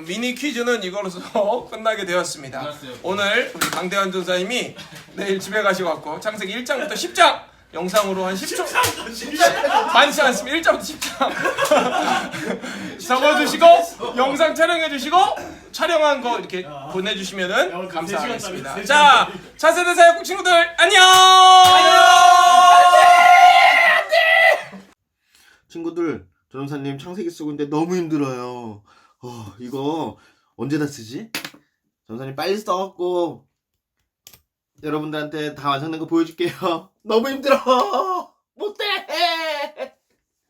미니 퀴즈는 이걸로서 끝나게 되었습니다. 끝났어요. 오늘 우리 강대환 전사님이 내일 집에 가시고 창세기 1장부터 10장 영상으로 한 10초 많지 않습니다. 1장부터 10장 적어주시고 영상 촬영해주시고 촬영한 거 이렇게 보내주시면은 감사하겠습니다. 자, 차세대 사역국 친구들 안녕! 친구들, 전사님 창세기 쓰고 있는데 너무 힘들어요. 이거 언제 다 쓰지? 전사님 빨리 써갖고 여러분들한테 다 완성된 거 보여줄게요. 너무 힘들어.